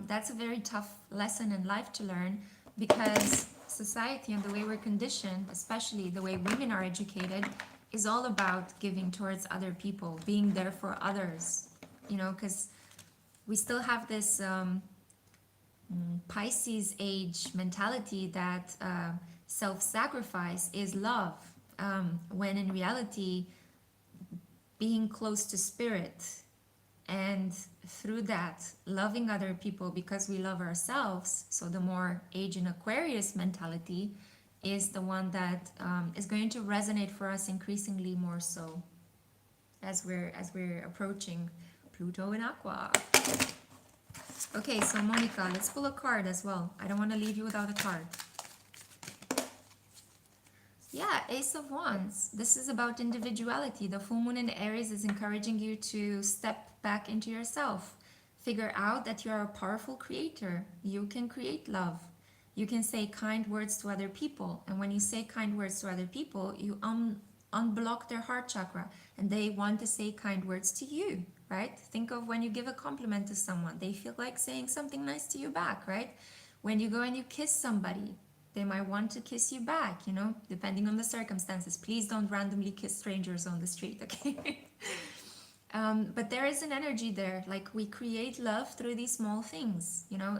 That's a very tough lesson in life to learn, because society and the way we're conditioned, especially the way women are educated, is all about giving towards other people, being there for others, you know, because we still have this Pisces age mentality that self-sacrifice is love, when in reality, being close to spirit, and through that loving other people because we love ourselves. So the more age in Aquarius mentality is the one that is going to resonate for us increasingly more so as we're approaching Pluto in Aqua. Okay, so Monica, let's pull a card as well. I don't want to leave you without a card. Yeah, Ace of Wands. This is about individuality. The full moon in Aries is encouraging you to step back into yourself. Figure out that you are a powerful creator. You can create love. You can say kind words to other people. And when you say kind words to other people, you unblock their heart chakra, and they want to say kind words to you, right? Think of when you give a compliment to someone. They feel like saying something nice to you back, right? When you go and you kiss somebody, they might want to kiss you back, you know, depending on the circumstances. Please don't randomly kiss strangers on the street, okay? But there is an energy there, like we create love through these small things, you know.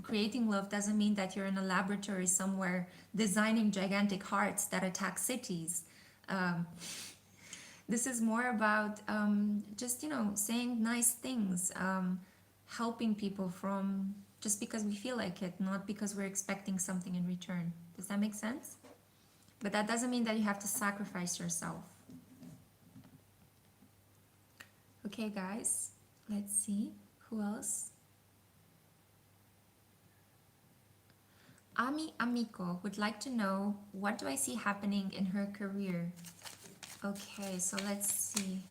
Creating love doesn't mean that you're in a laboratory somewhere designing gigantic hearts that attack cities. Um, this is more about just, you know, saying nice things, helping people from just because we feel like it, not because we're expecting something in return. Does that make sense? But that doesn't mean that you have to sacrifice yourself. Okay, guys, let's see. Who else? Ami Amico would like to know, what do I see happening in her career? Okay, so let's see.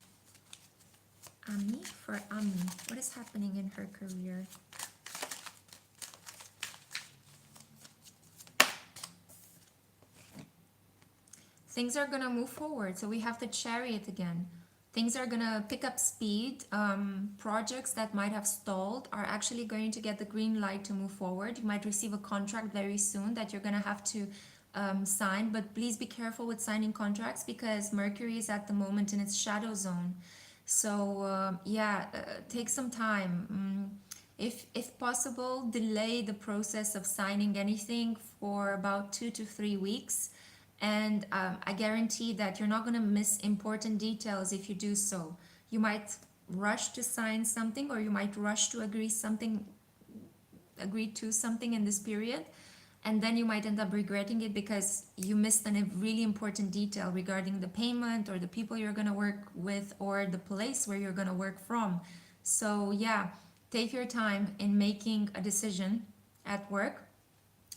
Ami, for Ami, what is happening in her career? Things are gonna move forward. So we have the Chariot again. Things are gonna pick up speed. Projects that might have stalled are actually going to get the green light to move forward. You might receive a contract very soon that you're gonna have to sign, but please be careful with signing contracts because Mercury is at the moment in its shadow zone. So take some time. If possible, delay the process of signing anything for about 2 to 3 weeks. And I guarantee that you're not going to miss important details if you do so. You might rush to sign something, or you might rush to agree to something in this period, and then you might end up regretting it because you missed a really important detail regarding the payment or the people you're going to work with or the place where you're going to work from. So yeah, take your time in making a decision at work.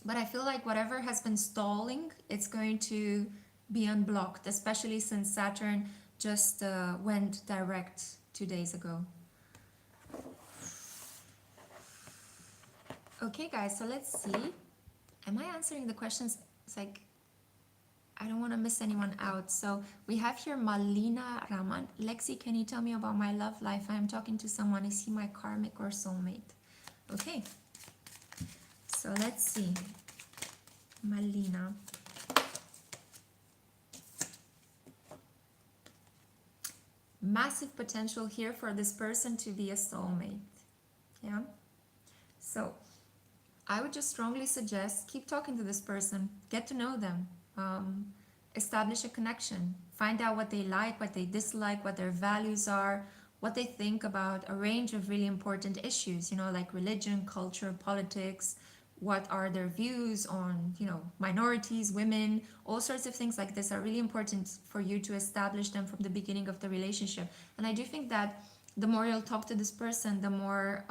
But I feel like whatever has been stalling, it's going to be unblocked, especially since Saturn just went direct 2 days ago. Okay, guys, so let's see. Am I answering the questions? It's like, I don't want to miss anyone out. So we have here Malina Raman. Lexi, can you tell me about my love life? I am talking to someone. Is he my karmic or soulmate? Okay, so let's see. Malina. Massive potential here for this person to be a soulmate. Yeah. So I would just strongly suggest keep talking to this person, get to know them, establish a connection, find out what they like, what they dislike, what their values are, what they think about a range of really important issues, you know, like religion, culture, politics, what are their views on, you know, minorities, women, all sorts of things like this are really important for you to establish them from the beginning of the relationship. And I do think that the more you'll talk to this person, the more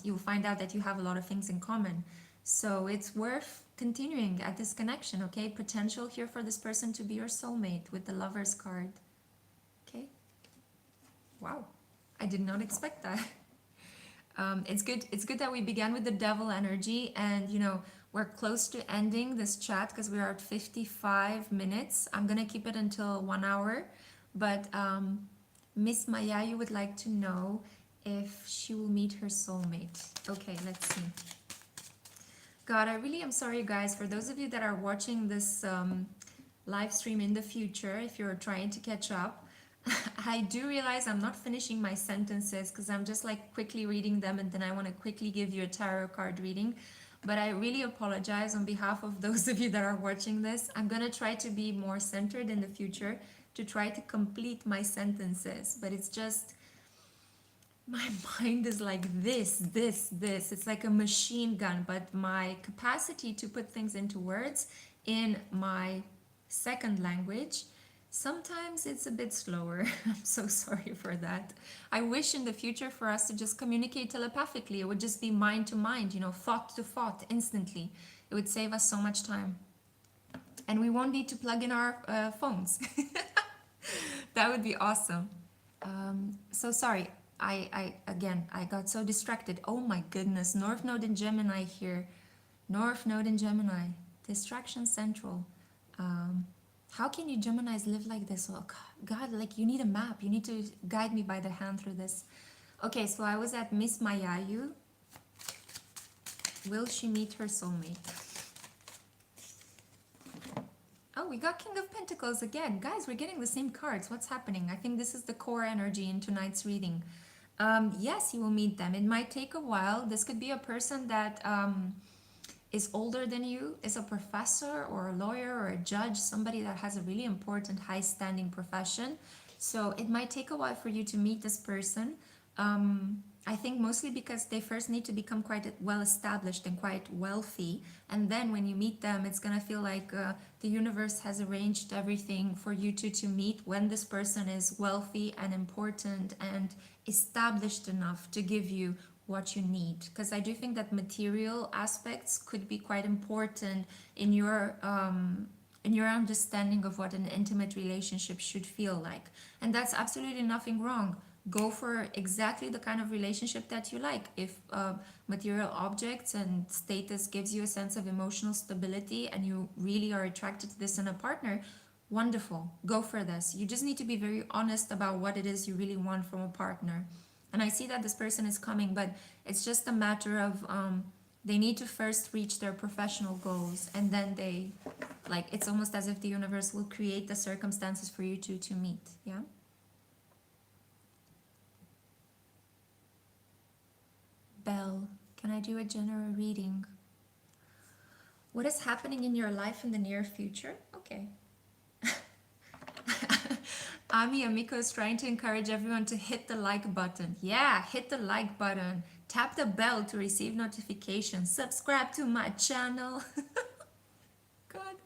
you'll find out that you have a lot of things in common. So it's worth continuing at this connection, okay? Potential here for this person to be your soulmate with the Lover's card. Okay? Wow. I did not expect that. It's good that we began with the Devil energy, and you know, we're close to ending this chat because we are at 55 minutes. I'm gonna keep it until 1 hour, but Miss Mayayu would like to know if she will meet her soulmate. Okay, let's see. God, I really am sorry, guys, for those of you that are watching this live stream in the future, if you're trying to catch up. I do realize I'm not finishing my sentences because I'm just like quickly reading them, and then I want to quickly give you a tarot card reading. But I really apologize on behalf of those of you that are watching this. I'm going to try to be more centered in the future to try to complete my sentences. But it's just, my mind is like this. It's like a machine gun, but my capacity to put things into words in my second language, sometimes it's a bit slower. I'm so sorry for that. I wish in the future for us to just communicate telepathically. It would just be mind to mind, you know, thought to thought instantly. It would save us so much time. And we won't need to plug in our phones. That would be awesome. So sorry. I got so distracted. Oh my goodness. North Node in Gemini here. North Node in Gemini. Distraction Central. How can you Geminis live like this? Oh God, like you need a map. You need to guide me by the hand through this. Okay, so I was at Miss Mayayu. Will she meet her soulmate? Oh, we got King of Pentacles again. Guys, we're getting the same cards. What's happening? I think this is the core energy in tonight's reading. Yes, you will meet them. It might take a while. This could be a person that is older than you, is a professor or a lawyer or a judge, somebody that has a really important high-standing profession. So it might take a while for you to meet this person. I think mostly because they first need to become quite well established and quite wealthy. And then when you meet them, it's going to feel like the universe has arranged everything for you to meet when this person is wealthy and important and established enough to give you what you need. Because I do think that material aspects could be quite important in your understanding of what an intimate relationship should feel like. And that's absolutely nothing wrong. Go for exactly the kind of relationship that you like. If material objects and status gives you a sense of emotional stability and you really are attracted to this in a partner, wonderful, go for this. You just need to be very honest about what it is you really want from a partner. And I see that this person is coming, but it's just a matter of they need to first reach their professional goals, and then it's almost as if the universe will create the circumstances for you to meet. Yeah. Belle, can I do a general reading? What is happening in your life in the near future? Okay. Ami Amiko is trying to encourage everyone to hit the like button. Yeah, hit the like button. Tap the bell to receive notifications. Subscribe to my channel. God,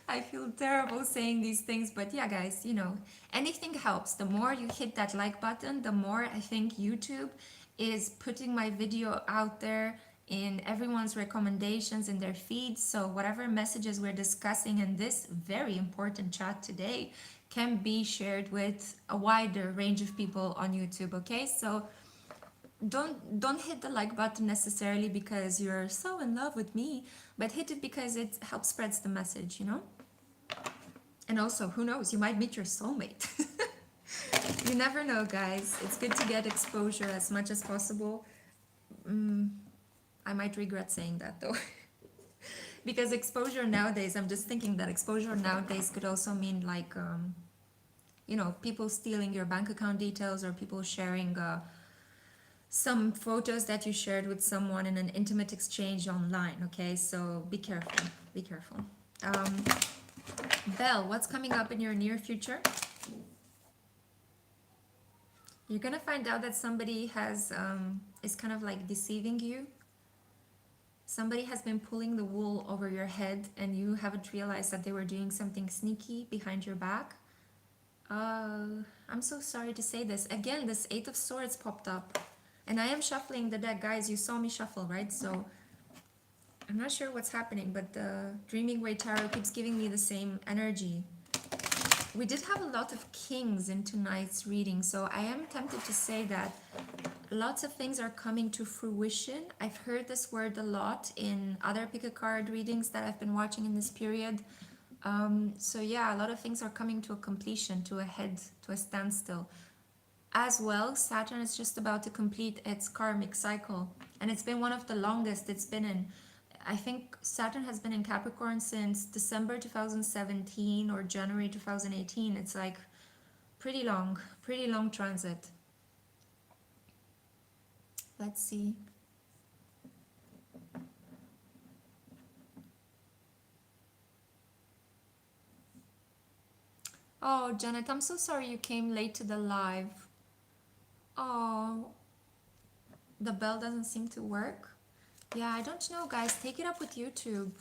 I feel terrible saying these things, but yeah, guys, you know, anything helps. The more you hit that like button, the more I think YouTube is putting my video out there in everyone's recommendations in their feeds. So whatever messages we're discussing in this very important chat today can be shared with a wider range of people on YouTube. Okay, so don't hit the like button necessarily because you're so in love with me, but hit it because it helps spreads the message, you know. And also, who knows, you might meet your soulmate. You never know, guys. It's good to get exposure as much as possible. I might regret saying that though. Because exposure nowadays, I'm just thinking that exposure nowadays could also mean like, you know, people stealing your bank account details, or people sharing some photos that you shared with someone in an intimate exchange online. Okay, so be careful. Be careful. Belle, what's coming up in your near future? You're gonna find out that somebody has is kind of like deceiving you. Somebody has been pulling the wool over your head and you haven't realized that they were doing something sneaky behind your back. I'm so sorry to say this. Again, this Eight of Swords popped up. And I am shuffling the deck. Guys, you saw me shuffle, right? So I'm not sure what's happening, but the Dreaming Way Tarot keeps giving me the same energy. We did have a lot of kings in tonight's reading, so I am tempted to say that lots of things are coming to fruition. I've heard this word a lot in other pick a card readings that I've been watching in this period. So yeah, a lot of things are coming to a completion, to a head, to a standstill. As well, Saturn is just about to complete its karmic cycle, and it's been one of the longest it's been in. I think Saturn has been in Capricorn since December 2017 or January 2018. It's like pretty long transit. Let's see. Oh, Janet, I'm so sorry you came late to the live. Oh, the bell doesn't seem to work. Yeah, I don't know, guys. Take it up with YouTube.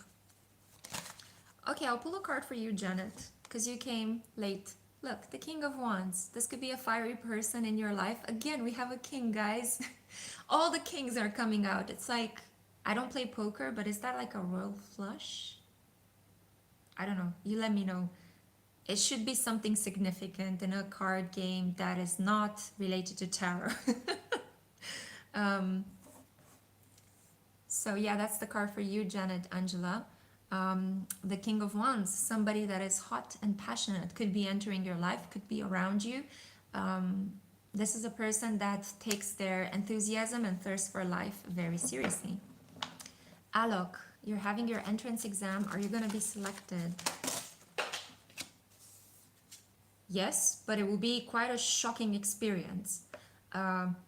Okay, I'll pull a card for you, Janet, because you came late. Look, the King of Wands. This could be a fiery person in your life. Again, we have a king, guys. All the kings are coming out. It's like, I don't play poker, but is that like a royal flush? I don't know. You let me know. It should be something significant in a card game that is not related to tarot. So yeah, that's the card for you, Janet Angela. The King of Wands, somebody that is hot and passionate, could be entering your life, could be around you. This is a person that takes their enthusiasm and thirst for life very seriously. Alok, you're having your entrance exam. Are you going to be selected? Yes, but it will be quite a shocking experience.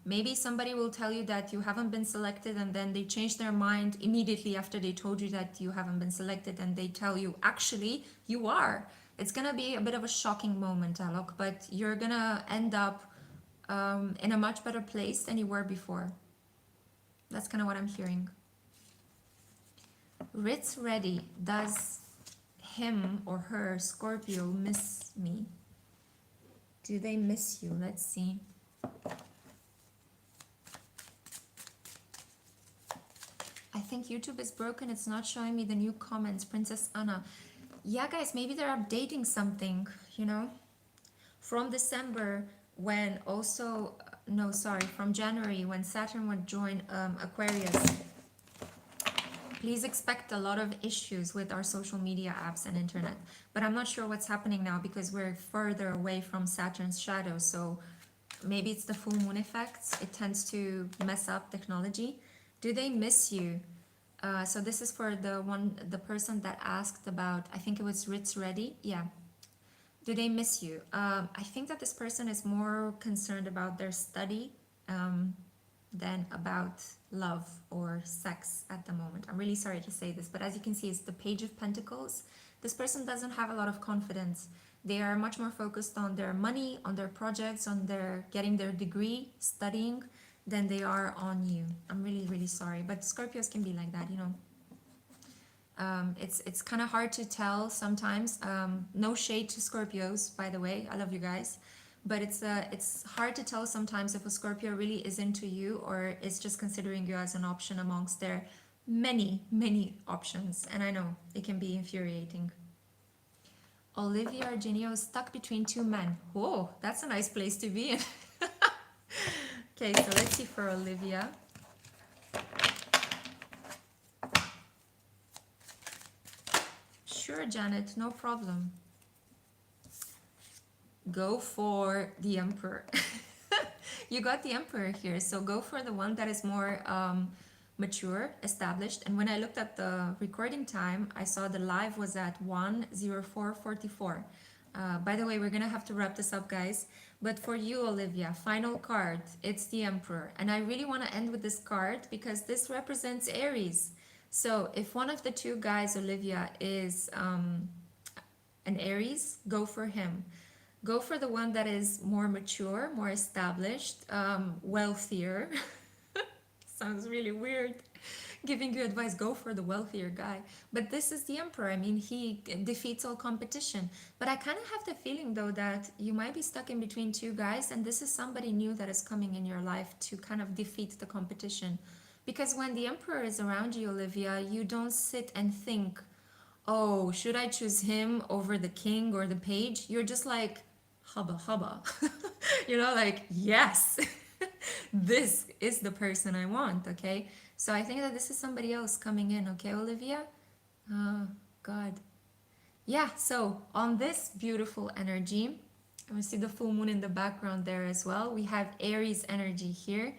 Maybe somebody will tell you that you haven't been selected, and then they change their mind immediately after they told you that you haven't been selected, and they tell you, actually, you are. It's going to be a bit of a shocking moment, Alok, but you're going to end up in a much better place than you were before. That's kind of what I'm hearing. Ritz Ready, does him or her, Scorpio, miss me? Do they miss you? Let's see. I think YouTube is broken. It's not showing me the new comments. Princess Anna. Yeah, guys, maybe they're updating something, you know? From December, when also... no, sorry. From January, when Saturn would join Aquarius. Please expect a lot of issues with our social media apps and internet. But I'm not sure what's happening now because we're further away from Saturn's shadow. So maybe it's the full moon effects. It tends to mess up technology. Do they miss you? So this is for the person that asked about, I think it was Ritz Ready. Yeah. Do they miss you? I think that this person is more concerned about their study than about love or sex at the moment. I'm really sorry to say this, but as you can see, it's the Page of Pentacles. This person doesn't have a lot of confidence. They are much more focused on their money, on their projects, on their getting their degree, studying, than they are on you. I'm really sorry, but Scorpios can be like that, you know. It's kind of hard to tell sometimes. No shade to Scorpios, by the way. I love you guys. but it's hard to tell sometimes if a Scorpio really is into you or is just considering you as an option amongst their many options. And I know it can be infuriating. Olivia Argenio is stuck between two men. Whoa, that's a nice place to be in. Okay, so let's see for Olivia. Sure, Janet, no problem. Go for the Emperor. You got the Emperor here, so go for the one that is more mature, established. And when I looked at the recording time, I saw the live was at 1:04:44. By the way, we're gonna have to wrap this up, guys. But for you, Olivia, final card, it's the Emperor. And I really want to end with this card because this represents Aries. So if one of the two guys, Olivia, is an Aries, go for him. Go for the one that is more mature, more established, wealthier. Sounds really weird giving you advice. Go for the wealthier guy. But this is the Emperor. I mean, he defeats all competition. But I kind of have the feeling, though, that you might be stuck in between two guys, and this is somebody new that is coming in your life to kind of defeat the competition. Because when the Emperor is around you, Olivia, you don't sit and think, oh, should I choose him over the king or the page? You're just like, hubba hubba. You know, like, yes, this is the person I want, okay? So I think that this is somebody else coming in, okay, Olivia? Oh, God. Yeah, so on this beautiful energy, we see the full moon in the background there as well. We have Aries energy here.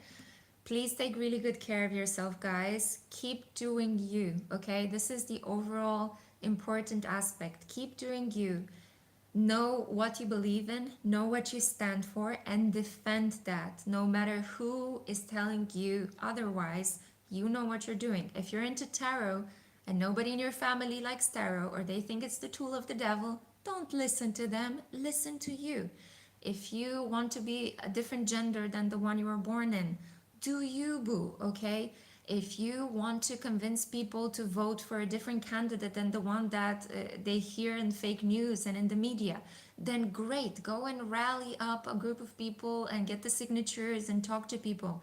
Please take really good care of yourself, guys. Keep doing you, okay? This is the overall important aspect. Keep doing you. Know what you believe in, know what you stand for, and defend that. No matter who is telling you otherwise, you know what you're doing. If you're into tarot and nobody in your family likes tarot or they think it's the tool of the devil, don't listen to them. Listen to you. If you want to be a different gender than the one you were born in, do you, boo, okay? If you want to convince people to vote for a different candidate than the one that they hear in fake news and in the media, then great, go and rally up a group of people and get the signatures and talk to people.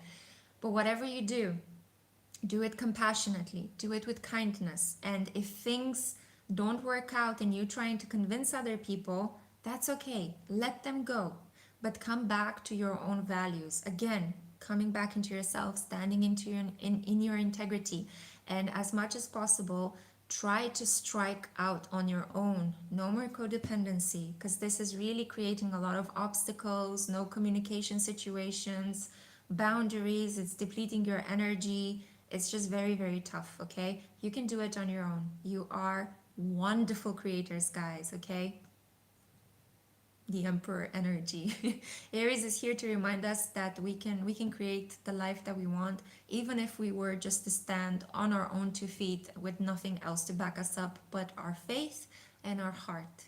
But whatever you do it compassionately, do it with kindness. And if things don't work out and you trying to convince other people, that's okay, let them go. But come back to your own values. Again, coming back into yourself, standing into in your integrity, and as much as possible, try to strike out on your own. No more codependency, because this is really creating a lot of obstacles, no communication situations, boundaries, it's depleting your energy. It's just very, very tough, okay? You can do it on your own. You are wonderful creators, guys, okay? The Emperor energy. Aries is here to remind us that we can create the life that we want, even if we were just to stand on our own 2 feet with nothing else to back us up but our faith and our heart.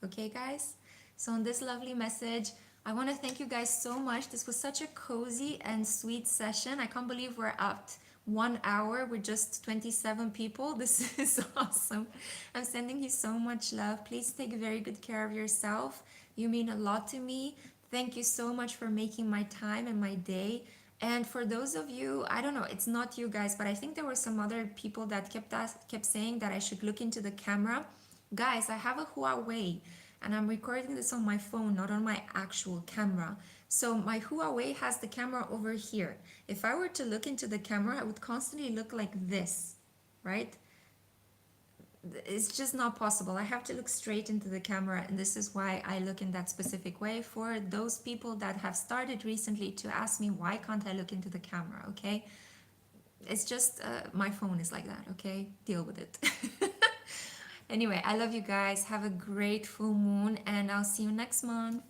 Okay, guys? So on this lovely message, I want to thank you guys so much. This was such a cozy and sweet session. I can't believe we're at 1 hour with just 27 people. This is awesome. I'm sending you so much love. Please take very good care of yourself. You mean a lot to me. Thank you so much for making my time and my day. And for those of you, I don't know, it's not you guys, but I think there were some other people that kept saying that I should look into the camera. Guys, I have a Huawei and I'm recording this on my phone, not on my actual camera. So my Huawei has the camera over here. If I were to look into the camera, I would constantly look like this, right? It's just not possible. I have to look straight into the camera, and this is why I look in that specific way. For those people that have started recently to ask me, why can't I look into the camera, okay? It's just, my phone is like that, okay? Deal with it. Anyway, I love you guys. Have a great full moon, and I'll see you next month.